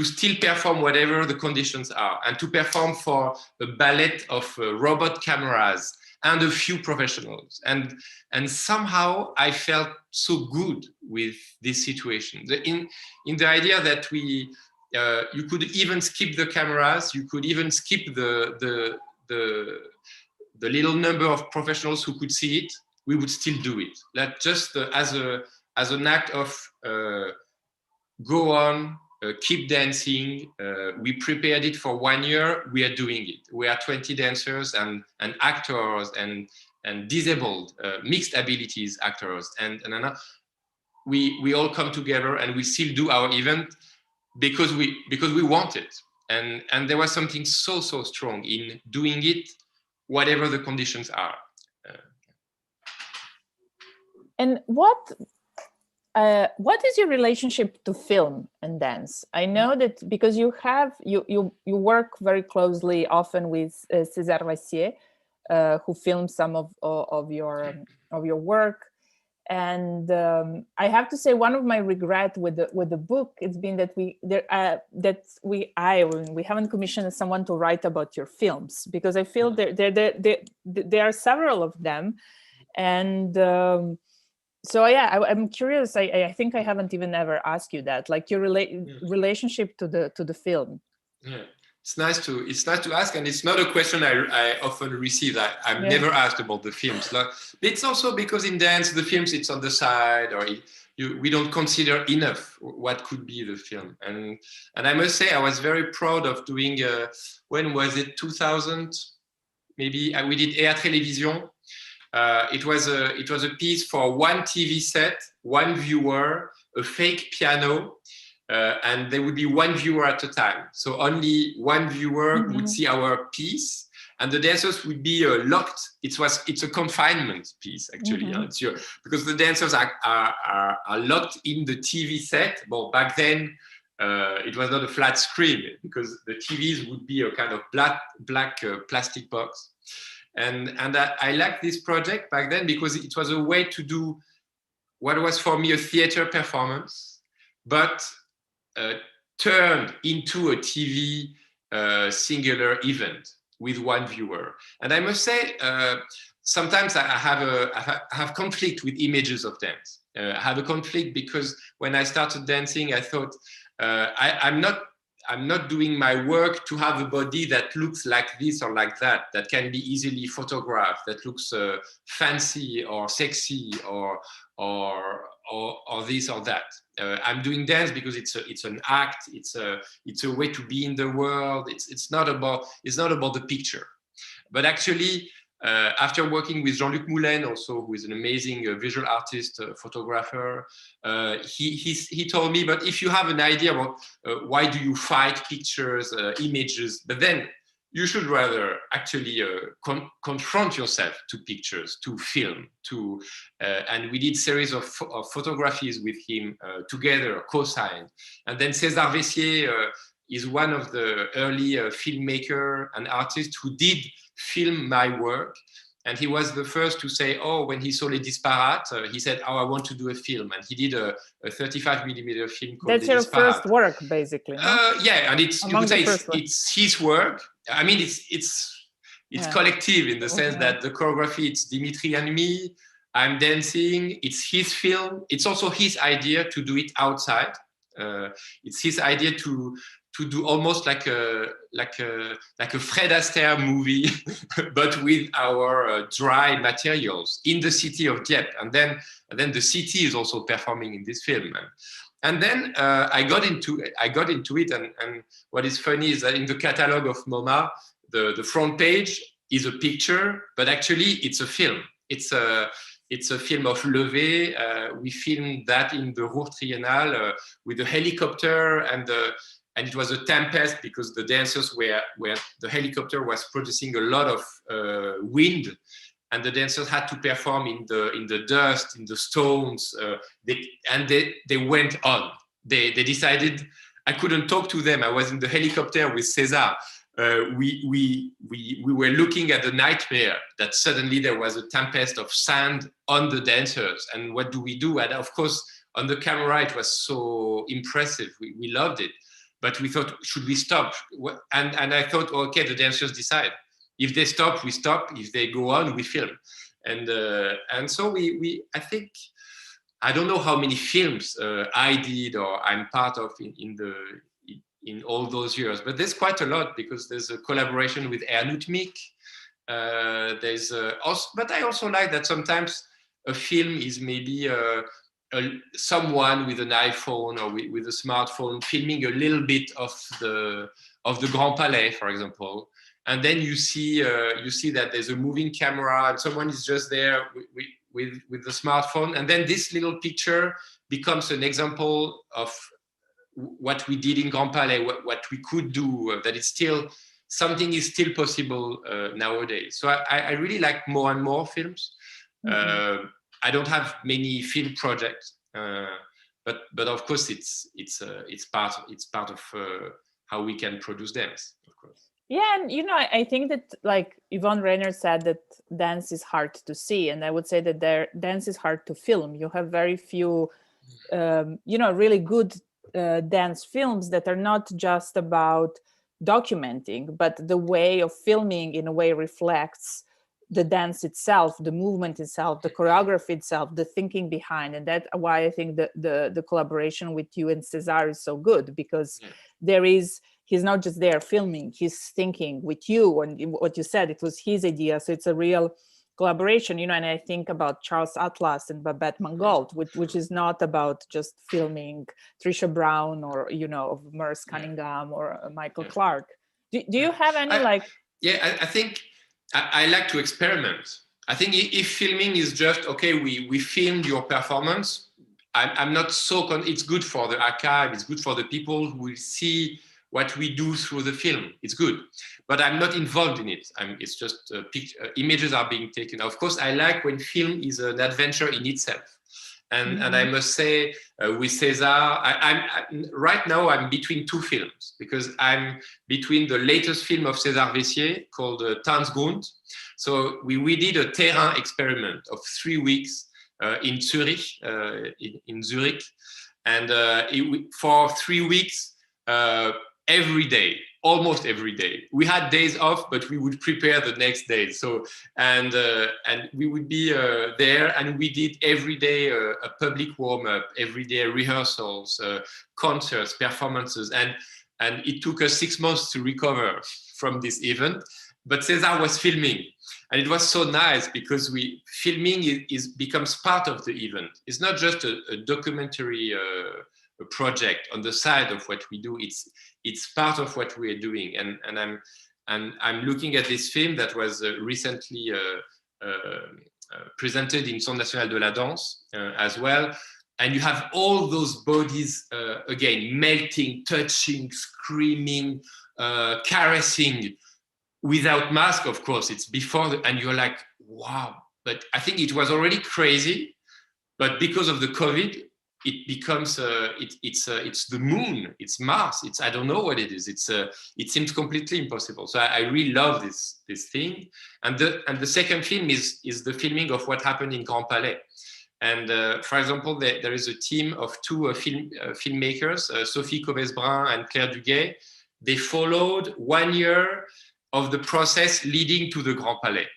still perform whatever the conditions are, and to perform for a ballet of robot cameras and a few professionals. And somehow I felt so good with this situation. In the idea that you could even skip the cameras, you could even skip the little number of professionals who could see it, we would still do it. Like just as an act of go on, keep dancing. We prepared it for 1 year. We are doing it. We are 20 dancers and actors and disabled, mixed abilities actors. And we all come together and we still do our event because we want it. And there was something so strong in doing it, whatever the conditions are. And what is your relationship to film and dance? I know that because you work very closely often with César Rassier, who filmed some of your work, and I have to say one of my regrets with the book it's been that we haven't commissioned someone to write about your films, because I feel there are several of them, and. So yeah, I'm curious. I think I haven't even ever asked you that, like your relationship to the film. Yeah, it's nice to ask, and it's not a question I often receive. I'm never asked about the films. It's also because in dance, the films it's on the side, or we don't consider enough what could be the film. And I must say, I was very proud of doing. When was it? 2000, maybe. We did Air Télévision. It was a piece for one TV set, one viewer, a fake piano, and there would be one viewer at a time. So only one viewer would see our piece, and the dancers would be locked. It's a confinement piece actually, because the dancers are locked in the TV set. Well, back then it was not a flat screen, because the TVs would be a kind of black plastic box. And I liked this project back then because it was a way to do what was for me a theater performance, but turned into a TV singular event with one viewer. And I must say, sometimes I have conflict with images of dance. I have a conflict because when I started dancing, I thought I'm not I'm not doing my work to have a body that looks like this or like that, that can be easily photographed, that looks fancy or sexy or this or that. I'm doing dance because it's an act. It's a way to be in the world. It's not about the picture. But actually, after working with Jean-Luc Moulin, also, who is an amazing visual artist, photographer, he told me, but if you have an idea about why do you fight pictures, images, but then you should rather actually confront yourself to pictures, to film, and we did series of photographies with him together, co-signed. And then César Vessier is one of the early filmmaker and artists who did film my work. And he was the first to say, oh, when he saw Les Disparates, he said, oh, I want to do a film. And he did a 35mm film called That's Les your Disparates. first work, basically. No? Yeah, and you would say it's his work. I mean, it's collective in the sense that the choreography, it's Dimitri and me. I'm dancing. It's his film. It's also his idea to do it outside. It's his idea to do almost like a Fred Astaire movie, but with our dry materials in the city of Dieppe, and then the city is also performing in this film. And then I got into it, and what is funny is that in the catalog of MoMA, the front page is a picture, but actually it's a film. It's a film of Levé. We filmed that in the Ruhr Triennale with a helicopter, and it was a tempest because the dancers where the helicopter was producing a lot of wind, and the dancers had to perform in the dust, in the stones. They went on. They decided. I couldn't talk to them. I was in the helicopter with César. We were looking at the nightmare that suddenly there was a tempest of sand on the dancers, and what do we do? And of course, on the camera, it was so impressive. We loved it. But we thought, should we stop? And I thought, okay, the dancers decide. If they stop, we stop. If they go on, we film. And so I think, I don't know how many films I did or I'm part of in all those years, but there's quite a lot because there's a collaboration with Ernst Mick. But I also like that sometimes a film is maybe someone with an iPhone or with a smartphone filming a little bit of the Grand Palais, for example, and then you see that there's a moving camera and someone is just there with the smartphone, and then this little picture becomes an example of what we did in Grand Palais, what we could do, that it's still something is still possible nowadays. So I really like more and more films. Mm-hmm. I don't have many film projects, but of course it's part of how we can produce dance, of course. Yeah, and I think that, like Yvonne Rainer said, that dance is hard to see, and I would say that dance is hard to film. You have very few, really good dance films that are not just about documenting, but the way of filming in a way reflects the dance itself, the movement itself, the choreography itself, the thinking behind. And that's why I think the collaboration with you and César is so good, because he's not just there filming, he's thinking with you. And what you said, it was his idea. So it's a real collaboration, and I think about Charles Atlas and Babette Mangold, which is not about just filming Trisha Brown or, Merce Cunningham or Michael Clark. Do you have any I think I like to experiment. I think if filming is just, okay, we filmed your performance, I'm not so, it's good for the archive, it's good for the people who will see what we do through the film. It's good, but I'm not involved in it. It's just images are being taken. Of course, I like when film is an adventure in itself. And I must say, with César, right now I'm between two films, because I'm between the latest film of César Vessier called Tanzgrund. So we did a terrain experiment of 3 weeks in Zurich, in Zurich. And for 3 weeks, every day, almost every day. We had days off, but we would prepare the next day. So, and we would be there, and we did every day a public warm-up, every day rehearsals, concerts, performances. And it took us 6 months to recover from this event. But César was filming. And it was so nice because filming becomes part of the event. It's not just a documentary project on the side of what we do. It's part of what we are doing. And I'm looking at this film that was recently presented in Centre National de la Danse as well. And you have all those bodies, again, melting, touching, screaming, caressing, without mask, of course. It's before, and you're like, wow. But I think it was already crazy. But because of the COVID, it becomes, it's the moon, it's Mars, I don't know what it is. It seems completely impossible. So I really love this thing. And the second film is the filming of what happened in Grand Palais. And for example, there is a team of two filmmakers, Sophie Covesbrun and Claire Duguay. They followed 1 year of the process leading to the Grand Palais.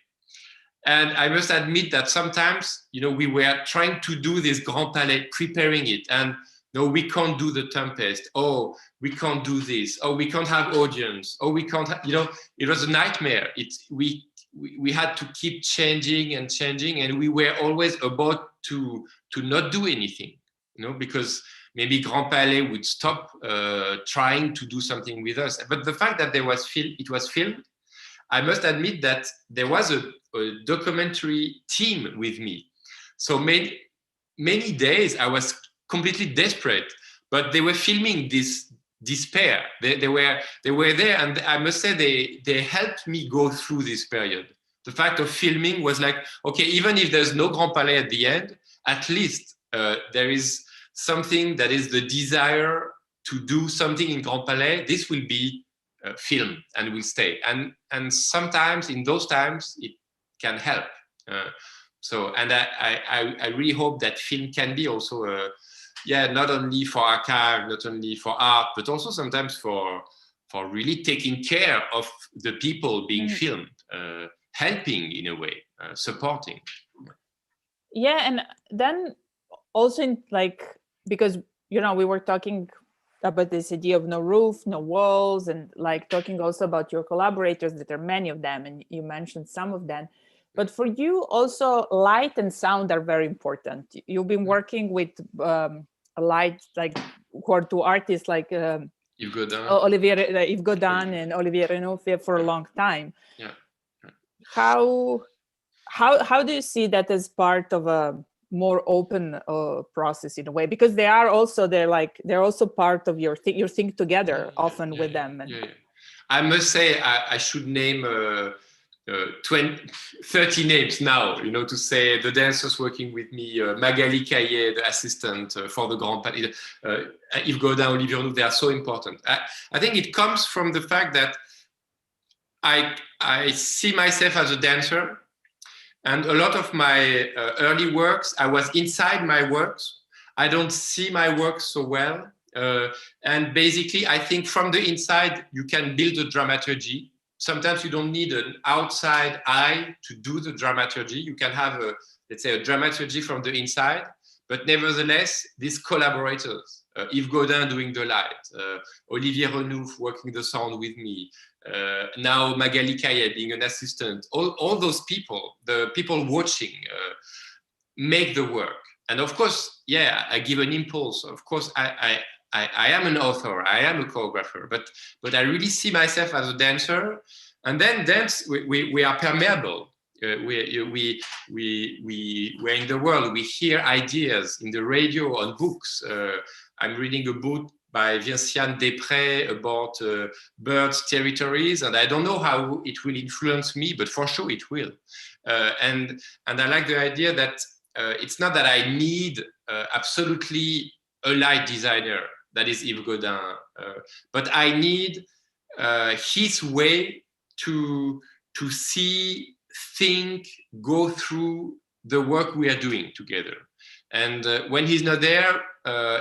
And I must admit that sometimes, we were trying to do this Grand Palais, preparing it. And no, we can't do the Tempest. Oh, we can't do this. Oh, we can't have audience. Oh, we can't, it was a nightmare. We had to keep changing, and we were always about to not do anything, because maybe Grand Palais would stop trying to do something with us. But the fact that it was filmed, I must admit that there was a documentary team with me. So many days I was completely desperate, but they were filming this despair. They were there, and I must say they helped me go through this period. The fact of filming was like, okay, even if there's no Grand Palais at the end, at least there is something that is the desire to do something in Grand Palais. This will be filmed and will stay. And sometimes in those times it can help. And I really hope that film can be also not only for archive, not only for art, but also sometimes for really taking care of the people being filmed, helping in a way, supporting. Yeah, and then also because we were talking about this idea of no roof, no walls, and talking also about your collaborators, that there are many of them, and you mentioned some of them. But for you also, light and sound are very important. You've been working with light, who are two artists like Yves Godin. Yves Godin and Olivier Renouf for a long time. Yeah. How do you see that as part of a more open process in a way? Because they're also part of your thing. You think together often with them. And I must say I should name 30 names now, to say the dancers working with me, Magali Caillet, the assistant for the Grand Palais, Yves Godin, Olivier Renouf, they are so important. I think it comes from the fact that I see myself as a dancer, and a lot of my early works, I was inside my works. I don't see my works so well. And basically, I think from the inside, you can build a dramaturgy. Sometimes you don't need an outside eye to do the dramaturgy. You can have a dramaturgy from the inside, but nevertheless, these collaborators, Yves Godin doing the light, Olivier Renouf working the sound with me, now Magali Caillet being an assistant, all those people, the people watching, make the work. And of course, I give an impulse. Of course, I am an author, I am a choreographer, but I really see myself as a dancer. And then dance, we are permeable. We're in the world. We hear ideas in the radio, on books. I'm reading a book by Vinciane Després about birds' territories, and I don't know how it will influence me, but for sure it will. And I like the idea that it's not that I need absolutely a light designer, that is Yves Godin, but I need his way to see, think, go through the work we are doing together. And when he's not there,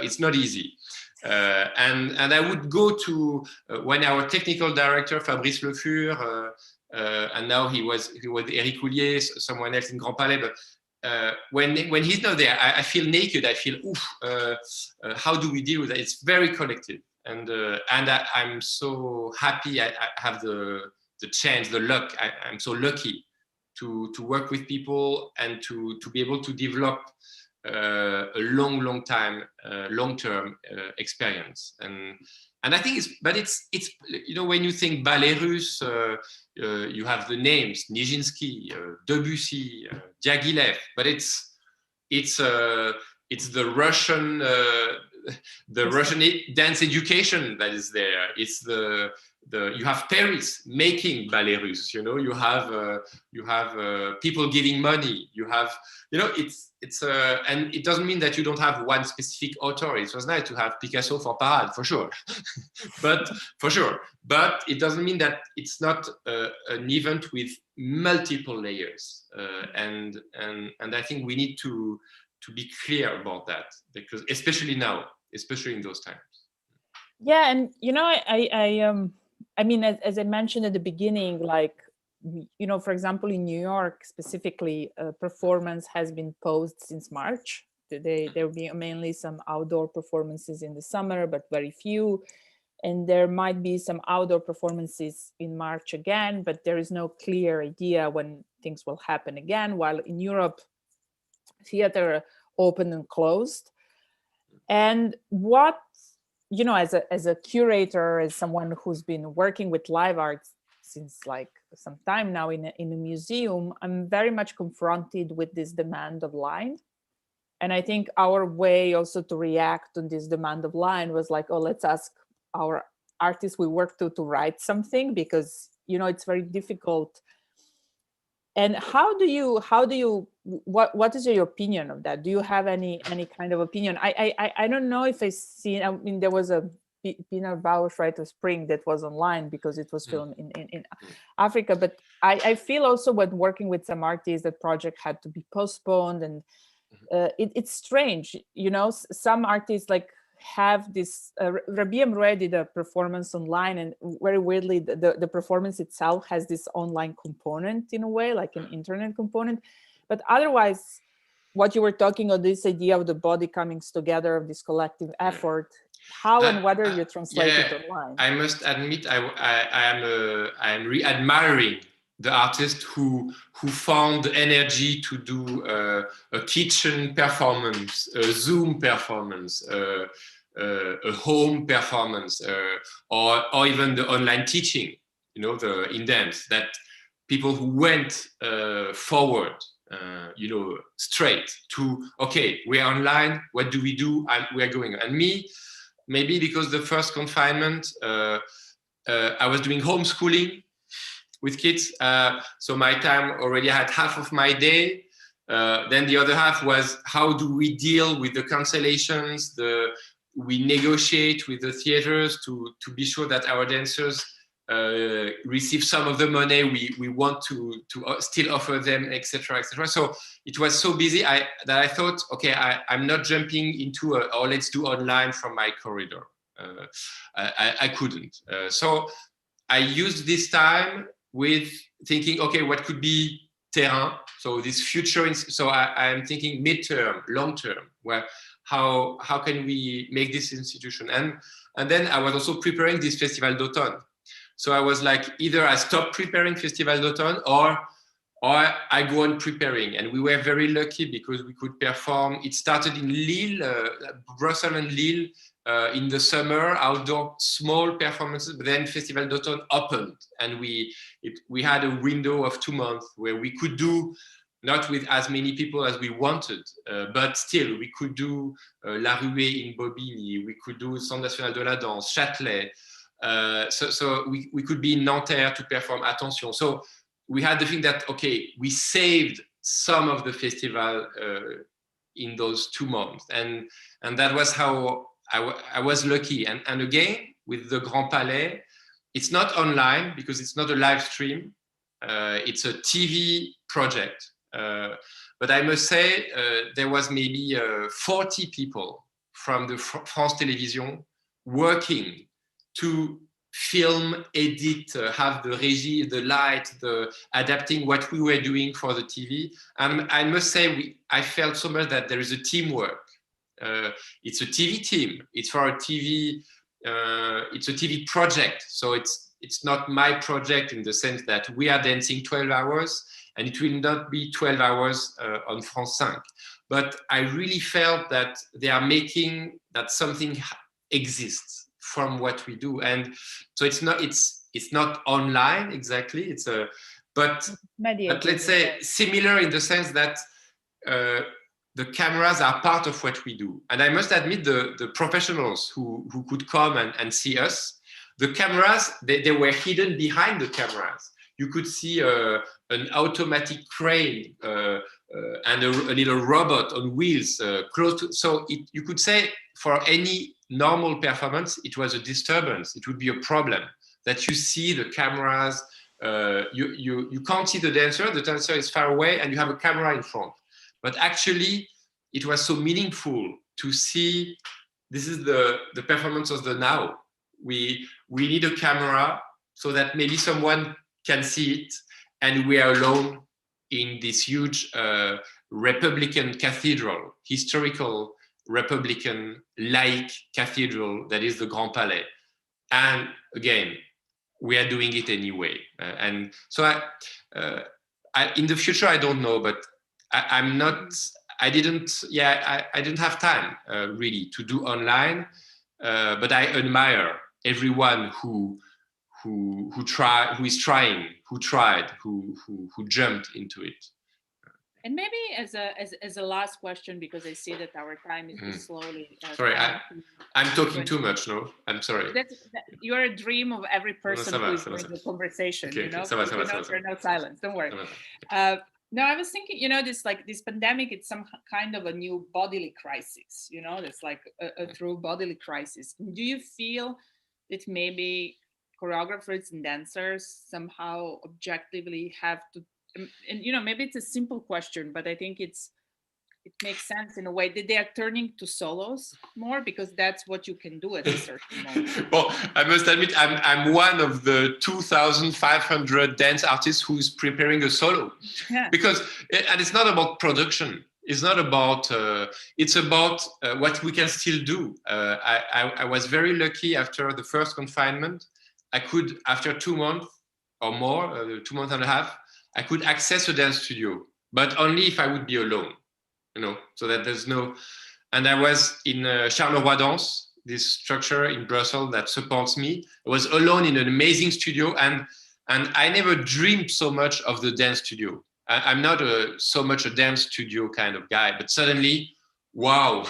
it's not easy. And I would go to when our technical director Fabrice Le Fur, and now he was Eric Houllier, someone else in Grand Palais, but when he's not there, I feel naked. I feel, how do we deal with that? It's very collective. And I'm so happy I have the chance, the luck. I'm so lucky to work with people and to be able to develop a long-term experience. And I think it's you know, when you think ballet russe, you have the names Nijinsky, Debussy, Diaghilev, but it's the Russian dance education that is there. It's you have Paris making ballet russe. You know, you have people giving money. You have, you know, and it doesn't mean that you don't have one specific author. It was nice to have Picasso for Parade, for sure, but it doesn't mean that it's not an event with multiple layers. And I think we need to be clear about that, because especially now, especially in those times. Yeah, and you know, I mean, as I mentioned at the beginning, like, you know, for example, in New York specifically, performance has been paused since March. There will be mainly some outdoor performances in the summer, but very few. And there might be some outdoor performances in March again, but there is no clear idea when things will happen again, while in Europe, theater opened and closed. And what, you know, as a curator, as someone who's been working with live art since like some time now in a museum, I'm very much confronted with this demand of line. And I think our way also to react on this demand of line was like, oh, let's ask our artists we work to write something, because, you know, it's very difficult. And what is your opinion of that? Do you have any kind of opinion? I don't know if I mean, there was a Pina Bausch Rite of Spring that was online because it was filmed in Africa. But I feel also when working with some artists, that project had to be postponed, and it's strange, you know. Some artists like have this. Rabia Mroué did a performance online, and very weirdly, the performance itself has this online component in a way, like an internet component. But otherwise, what you were talking about, this idea of the body coming together, of this collective effort, how and whether you translate it online. I must admit, I am re-admiring the artist who found energy to do a kitchen performance, a Zoom performance, a home performance, or even the online teaching, you know, in dance, that people who went forward, you know, straight to, okay, we're online, what do we do? We're going. And me, maybe because the first confinement, I was doing homeschooling with kids. So my time already had half of my day. Then the other half was, how do we deal with the cancellations? We negotiate with the theaters to be sure that our dancers receive some of the money we want to still offer them, etc., etc. So it was so busy that I thought, okay, I'm not jumping into or let's do online from my corridor. I couldn't. So I used this time with thinking, okay, what could be terrain? So this future. So I'm thinking midterm, long term, where how can we make this institution? And then I was also preparing this Festival d'Automne. So I was like, either I stop preparing Festival d'Automne or I go on preparing. And we were very lucky because we could perform. It started in Lille, Brussels and Lille in the summer, outdoor small performances, but then Festival d'Automne opened. And we had a window of 2 months where we could do, not with as many people as we wanted, but still we could do La Ruée in Bobigny, we could do Centre National de la Danse, Châtelet. So we could be in Nanterre to perform Attention. So we had the thing that, okay, we saved some of the festival in those 2 months. And that was how I was lucky. And again, with the Grand Palais, it's not online because it's not a live stream. It's a TV project. But I must say, there was maybe 40 people from the France Télévisions working to film, edit, have the régie, the light, the adapting what we were doing for the TV. And I must say, I felt so much that there is a teamwork. It's a TV team. It's for a TV it's a TV project. So it's not my project in the sense that we are dancing 12 hours and it will not be 12 hours on France 5. But I really felt that they are making that something exists from what we do. And so it's not online exactly. It's a, but let's say similar in the sense that the cameras are part of what we do. And I must admit the professionals who could come and see us, the cameras, they were hidden behind the cameras. You could see an automatic crane and a little robot on wheels close to, so you could say for any normal performance, it was a disturbance. It would be a problem that you see the cameras, you can't see the dancer is far away and you have a camera in front. But actually, it was so meaningful to see, this is the performance of the now. We need a camera so that maybe someone can see it, and we are alone in this huge Republican cathedral, historical Republican laic cathedral that is the Grand Palais. And again, we are doing it anyway. And so in the future, I don't know, but I didn't have time really to do online, but I admire everyone who tried, who jumped into it. And maybe as a last question, because I see that our time is slowly. Sorry, I'm talking too much. No, I'm sorry. You're a dream of every person who is in the conversation. Okay, you know, there's no silence. Don't worry. No, I was thinking, you know, this pandemic, it's some kind of a new bodily crisis. You know, it's like a true bodily crisis. Do you feel that maybe choreographers and dancers somehow objectively have to, and you know, maybe it's a simple question, but I think it makes sense in a way that they are turning to solos more, because that's what you can do at a certain moment. Well, I must admit, I'm one of the 2,500 dance artists who's preparing a solo. Yeah. Because, and it's not about production. It's not about, it's about what we can still do. I was very lucky after the first confinement. I could, after 2 months or more, 2 months and a half, I could access a dance studio, but only if I would be alone, you know, so that there's no, and I was in Charleroi Danse, this structure in Brussels that supports me. I was alone in an amazing studio, and I never dreamed so much of the dance studio. I'm not so much a dance studio kind of guy, but suddenly, wow,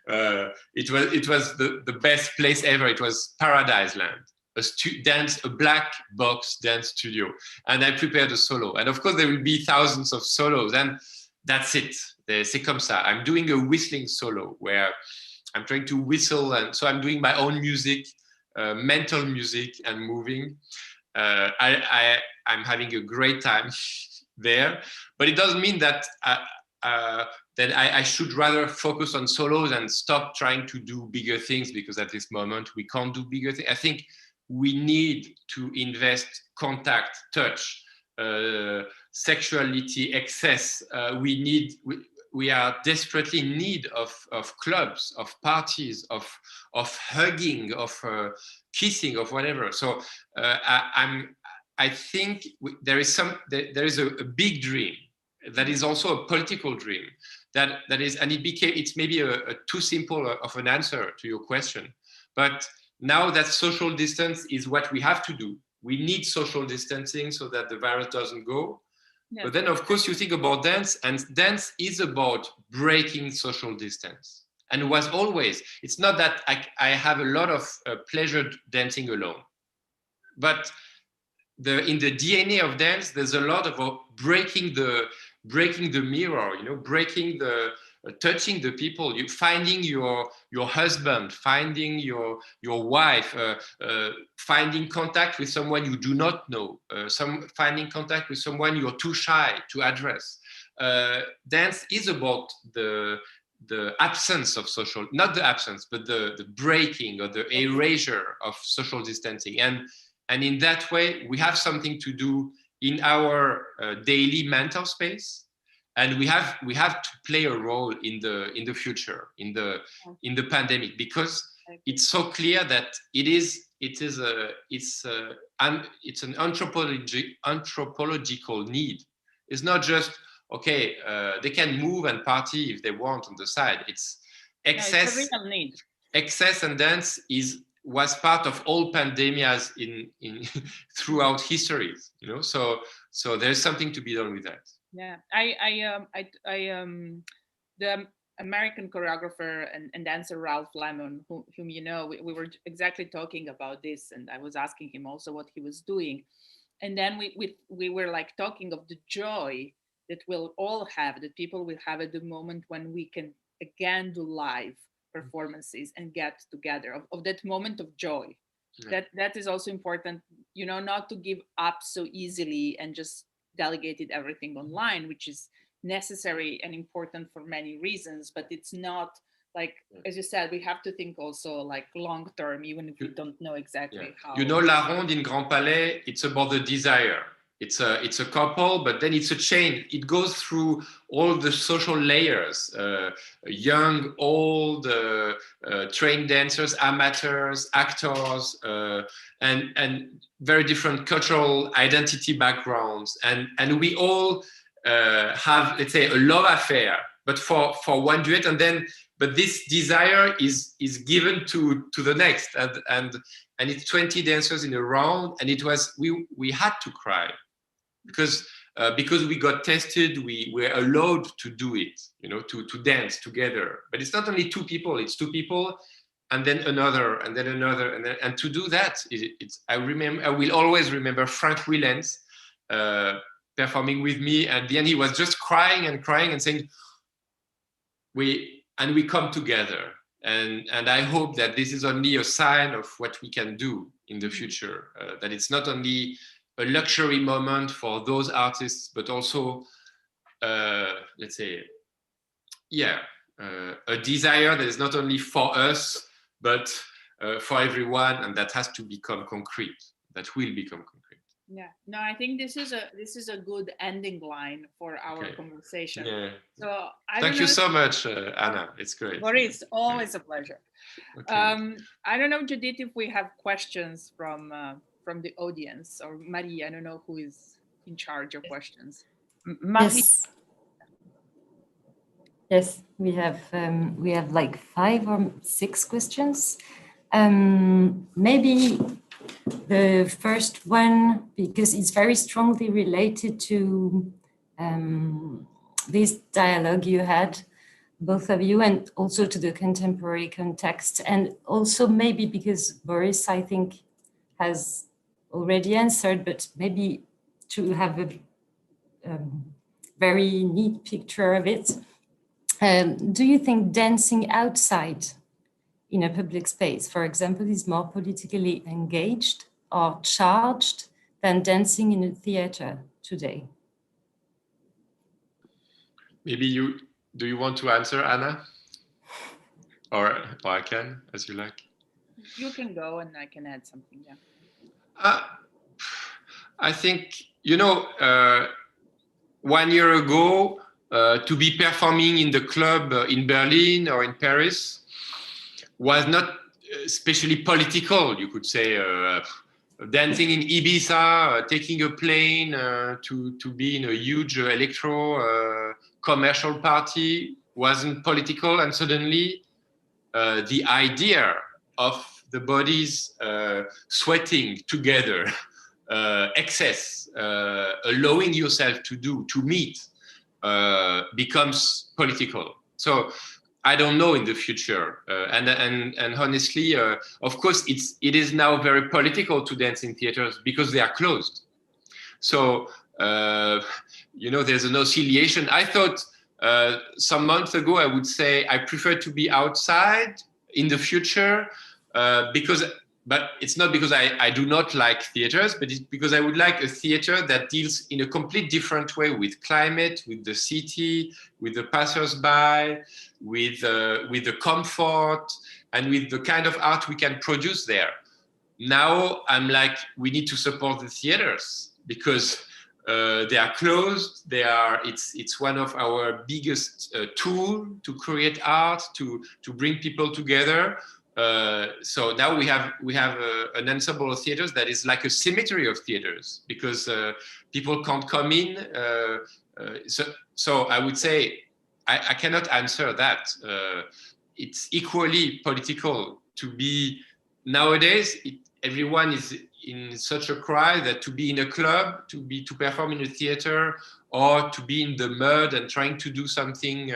it was the best place ever. It was paradise land. A black box dance studio, and I prepared a solo. And of course, there will be thousands of solos, and that's it. C'est comme ça. I'm doing a whistling solo where I'm trying to whistle, and so I'm doing my own music, mental music, and moving. I'm having a great time there, but it doesn't mean that then I should rather focus on solos and stop trying to do bigger things, because at this moment we can't do bigger things. I think we need to invest contact, touch, sexuality, excess. We are desperately in need of clubs, of parties, of hugging, of kissing, of whatever. So I think there is a big dream that is also a political dream that is, and it's maybe a too simple of an answer to your question, but now that social distance is what we have to do. We need social distancing so that the virus doesn't go. Yeah. But then, of course, you think about dance, and dance is about breaking social distance. And was always, it's not that I have a lot of pleasure dancing alone. But in the DNA of dance, there's a lot of breaking the mirror, you know, touching the people, you finding your husband, finding your wife, finding contact with someone you do not know, finding contact with someone you're too shy to address. Dance is about the absence of social, not the absence, but the breaking or the erasure of social distancing. And in that way, we have something to do in our daily mental space. And we have to play a role in the future, in the pandemic, because it's so clear that it's an anthropological need. It's not just, okay, they can move and party if they want on the side. It's excess. No, it's a real need. Excess and dance was part of all pandemias in throughout history, you know. So there's something to be done with that. Yeah, the American choreographer and dancer Ralph Lemon, whom you know, we were exactly talking about this, and I was asking him also what he was doing, and then we were like talking of the joy that we'll all have, that people will have at the moment when we can again do live performances and get together, of that moment of joy. Yeah. That is also important, you know, not to give up so easily and just delegated everything online, which is necessary and important for many reasons, but it's not like, as you said, we have to think also like long term, even if we don't know exactly how. You know, La Ronde in Grand Palais, it's about the desire. It's a couple, but then it's a chain. It goes through all the social layers, young, old, trained dancers, amateurs, actors, and very different cultural identity backgrounds. And we all have, let's say, a love affair, but for one duet, but this desire is given to the next, and it's 20 dancers in a round, and it was, we had to cry. Because we got tested, we were allowed to do it, you know, to dance together. But it's not only two people; it's two people, and then another, and then another, and to do that, I will always remember Frank Willens performing with me. At the end, he was just crying and saying, "We come together." And I hope that this is only a sign of what we can do in the future. That it's not only a luxury moment for those artists, but also, let's say, a desire that is not only for us, but for everyone, and that has to become concrete. That will become concrete. Yeah. No, I think this is a good ending line for our conversation. Yeah. So thank you so much, Anna. It's great. Boris, always a pleasure. Okay. I don't know, Judith, if we have questions from the audience, or Marie, I don't know who is in charge of questions. Marie. Yes, we have like 5 or 6 questions. Maybe the first one, because it's very strongly related to this dialogue you had, both of you, and also to the contemporary context, and also maybe because Boris, I think, has already answered, but maybe to have a very neat picture of it. Do you think dancing outside in a public space, for example, is more politically engaged or charged than dancing in a theater today? Maybe do you want to answer, Anna? Or I can, as you like. You can go and I can add something, yeah. I think, you know, 1 year ago, to be performing in the club in Berlin or in Paris was not especially political, you could say. Dancing in Ibiza, taking a plane to be in a huge electro commercial party wasn't political, and suddenly the idea of the bodies sweating together, excess, allowing yourself to meet, becomes political. So I don't know in the future, and honestly, of course, it is now very political to dance in theaters because they are closed. So you know, there's an oscillation. I thought some months ago I would say I prefer to be outside in the future but it's not because I do not like theaters, but it's because I would like a theater that deals in a complete different way with climate, with the city, with the passers-by, with the comfort, and with the kind of art we can produce there. Now I'm like, we need to support the theaters because they are closed. It's one of our biggest tool to create art, to bring people together. So now we have an ensemble of theaters that is like a cemetery of theaters, because people can't come in. So I would say I cannot answer that. It's equally political to be nowadays. Everyone is in such a cry that to be in a club, to perform in a theater, or to be in the mud and trying to do something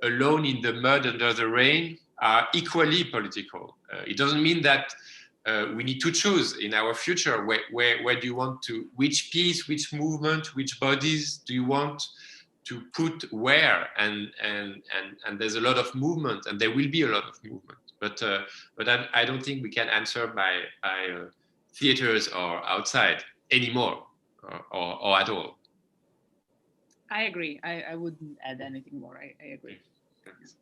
alone in the mud under the rain are equally political. It doesn't mean that we need to choose in our future where do you want to, which piece, which movement, which bodies do you want to put where, and there's a lot of movement, and there will be a lot of movement. But I don't think we can answer by theaters or outside anymore, or at all. I agree. I wouldn't add anything more. I agree. Thanks.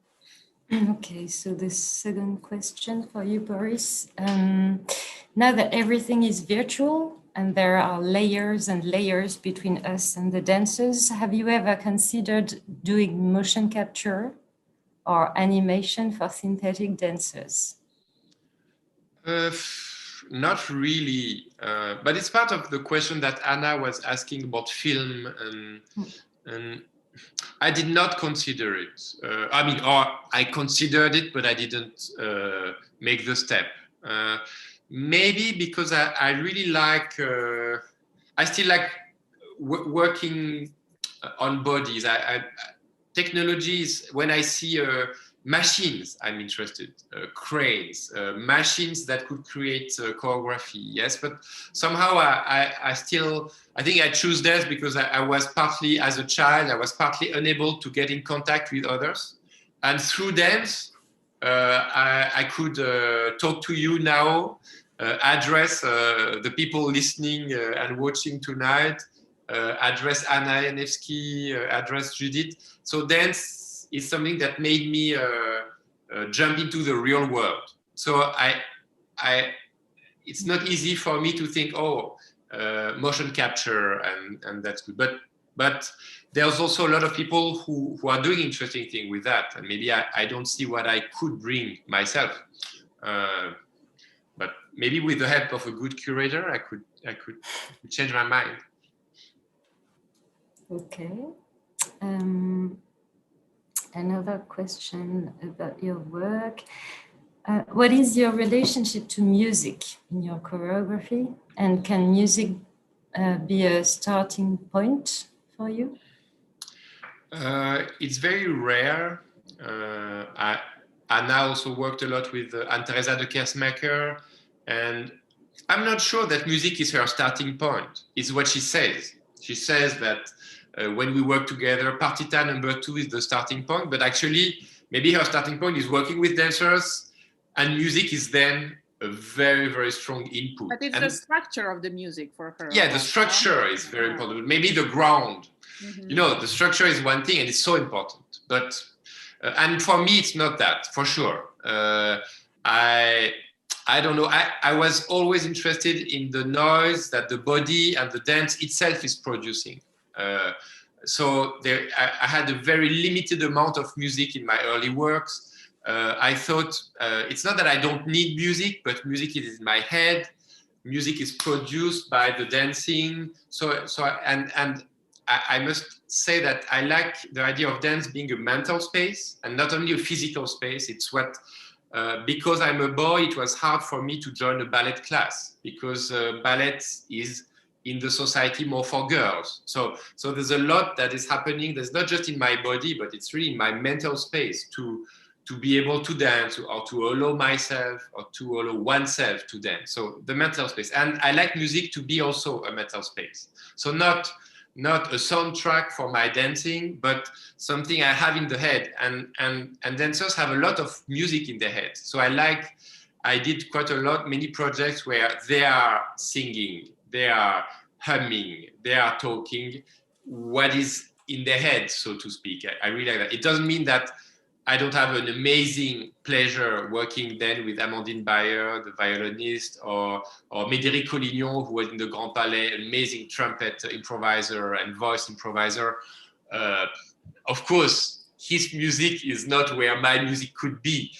Okay, so the second question for you, Boris. Now that everything is virtual and there are layers and layers between us and the dancers, have you ever considered doing motion capture or animation for synthetic dancers? Not really, but it's part of the question that Anna was asking about film, and I did not consider it. Or I considered it, but I didn't make the step. Maybe because I really like, I still like working on bodies. Technologies, when I see machines, I'm interested, cranes, machines that could create choreography, yes, but somehow I think I choose dance because I was partly, as a child, I was partly unable to get in contact with others. And through dance, I could talk to you now, address the people listening and watching tonight, address Ana Janevski, address Judith. So dance is something that made me jump into the real world. So it's not easy for me to think, motion capture and that's good. But there's also a lot of people who are doing interesting things with that, and maybe I don't see what I could bring myself. But maybe with the help of a good curator, I could change my mind. Okay. Another question about your work. What is your relationship to music in your choreography? And can music be a starting point for you? It's very rare. Anna also worked a lot with Anne-Theresa de Kersmaker, and I'm not sure that music is her starting point. It's what she says. She says that when we work together, partita number 2 is the starting point, but actually maybe her starting point is working with dancers, and music is then a very, very strong input. But it's the structure of the music for her. Yeah, the structure is very important. Maybe the ground. Mm-hmm. You know, the structure is one thing and it's so important. But, and for me, it's not that, for sure. I don't know. I was always interested in the noise that the body and the dance itself is producing. So I had a very limited amount of music in my early works. I thought it's not that I don't need music, but music is in my head. Music is produced by the dancing. And I must say that I like the idea of dance being a mental space and not only a physical space. It's what, because I'm a boy, it was hard for me to join a ballet class because ballet is in the society more for girls. So there's a lot that is happening. There's not just in my body, but it's really in my mental space to be able to dance or to allow myself or to allow oneself to dance. So the mental space. And I like music to be also a mental space. So not a soundtrack for my dancing, but something I have in the head. And dancers have a lot of music in their head. So I did quite a lot, many projects where they are singing, they are humming, they are talking what is in their head, so to speak. I really like that. It doesn't mean that I don't have an amazing pleasure working then with Amandine Bayer, the violinist, or Médéric Collignon, who was in the Grand Palais, an amazing trumpet improviser and voice improviser. Of course, his music is not where my music could be,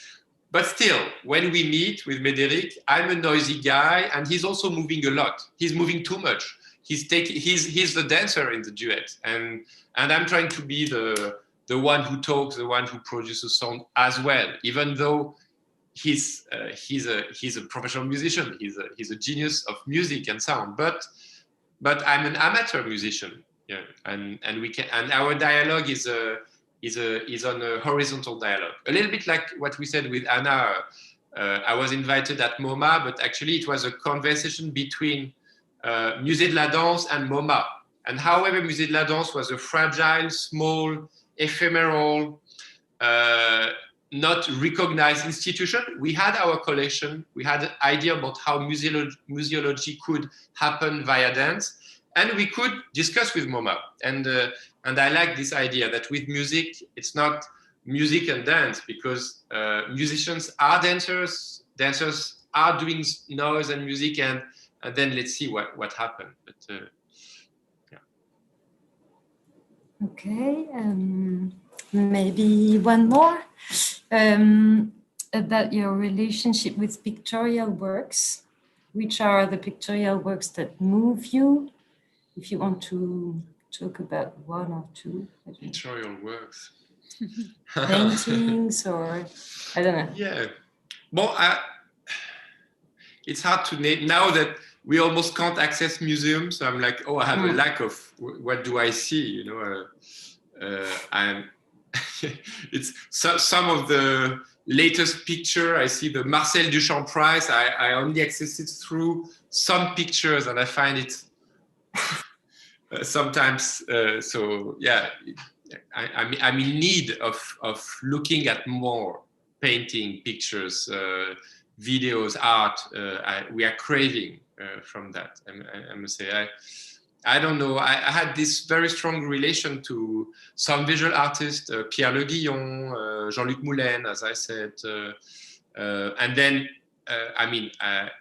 But still, when we meet with Médéric, I'm a noisy guy, and he's also moving a lot. He's moving too much. He's the dancer in the duet, and I'm trying to be the one who talks, the one who produces sound as well. Even though he's a professional musician, he's a genius of music and sound. But I'm an amateur musician, yeah, and our dialogue is on a horizontal dialogue, a little bit like what we said with Ana. I was invited at MoMA, but actually it was a conversation between Musée de la Danse and MoMA. And however, Musée de la Danse was a fragile, small, ephemeral, not recognized institution. We had our collection. We had an idea about how museology could happen via dance. And we could discuss with MoMA. And I like this idea that with music, it's not music and dance, because musicians are dancers. Dancers are doing noise and music, and then let's see what happened. But yeah. Okay, maybe one more about your relationship with pictorial works. Which are the pictorial works that move you? If you want to talk about one or two. Pictorial works. Paintings or, I don't know. Yeah. Well, it's hard to name now that we almost can't access museums. So I'm like, oh, I have a lack of what do I see? You know, it's some of the latest picture. I see the Marcel Duchamp Prize. I only access it through some pictures, and I find it sometimes. So yeah, I'm in need of looking at more painting, pictures, videos, art. We are craving from that. I must say, I don't know. I had this very strong relation to some visual artists, Pierre Le Guillon, Jean-Luc Moulin, as I said, and then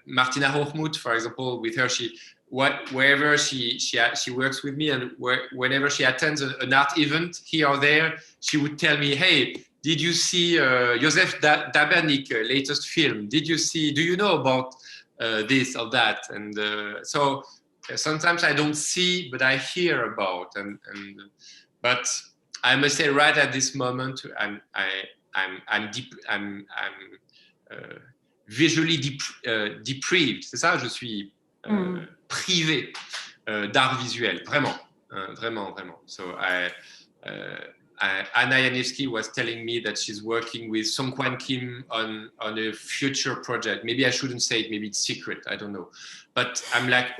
Martina Hochmuth, for example. With her, wherever she works with me, and whenever she attends an art event here or there, she would tell me, "Hey, did you see Joseph Dabernik latest film? Do you know about this or that?" And so sometimes I don't see, but I hear about. But I must say, right at this moment, I'm visually deprived. C'est ça, je suis privé d'art visuel, vraiment. So Ana Janevski was telling me that she's working with Song Kwan Kim on a future project. Maybe I shouldn't say it. Maybe it's secret. I don't know. But I'm like,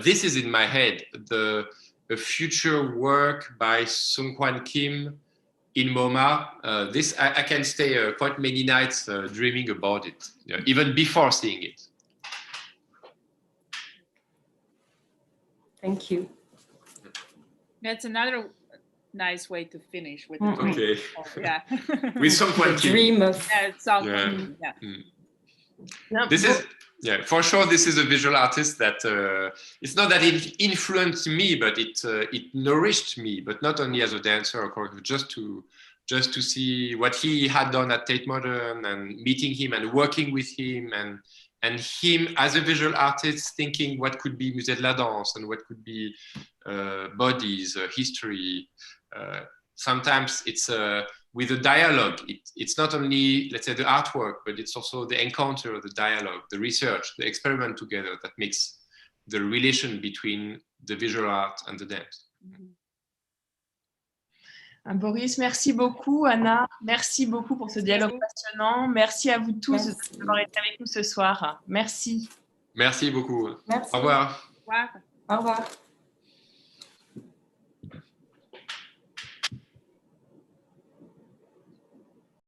this is in my head. A future work by Song Kwan Kim in MoMA. This I can stay quite many nights dreaming about it, even before seeing it. Thank you. That's another nice way to finish with the dream. Okay. Yeah. With Song Kwan Kim. Dream of. This is. Yeah, for sure. This is a visual artist that it's not that it influenced me, but it nourished me. But not only as a dancer or choreographer, just to see what he had done at Tate Modern, and meeting him and working with him, and him as a visual artist thinking what could be Musée de la Danse and what could be bodies, history. Sometimes it's with a dialogue. It's not only, let's say, the artwork, but it's also the encounter, the dialogue, the research, the experiment together that makes the relation between the visual art and the dance. Boris, merci beaucoup. Anna, merci beaucoup pour ce dialogue passionnant. Merci à vous tous d'avoir été avec nous ce soir. Merci. Merci beaucoup. Merci. Au revoir. Wow. Au revoir.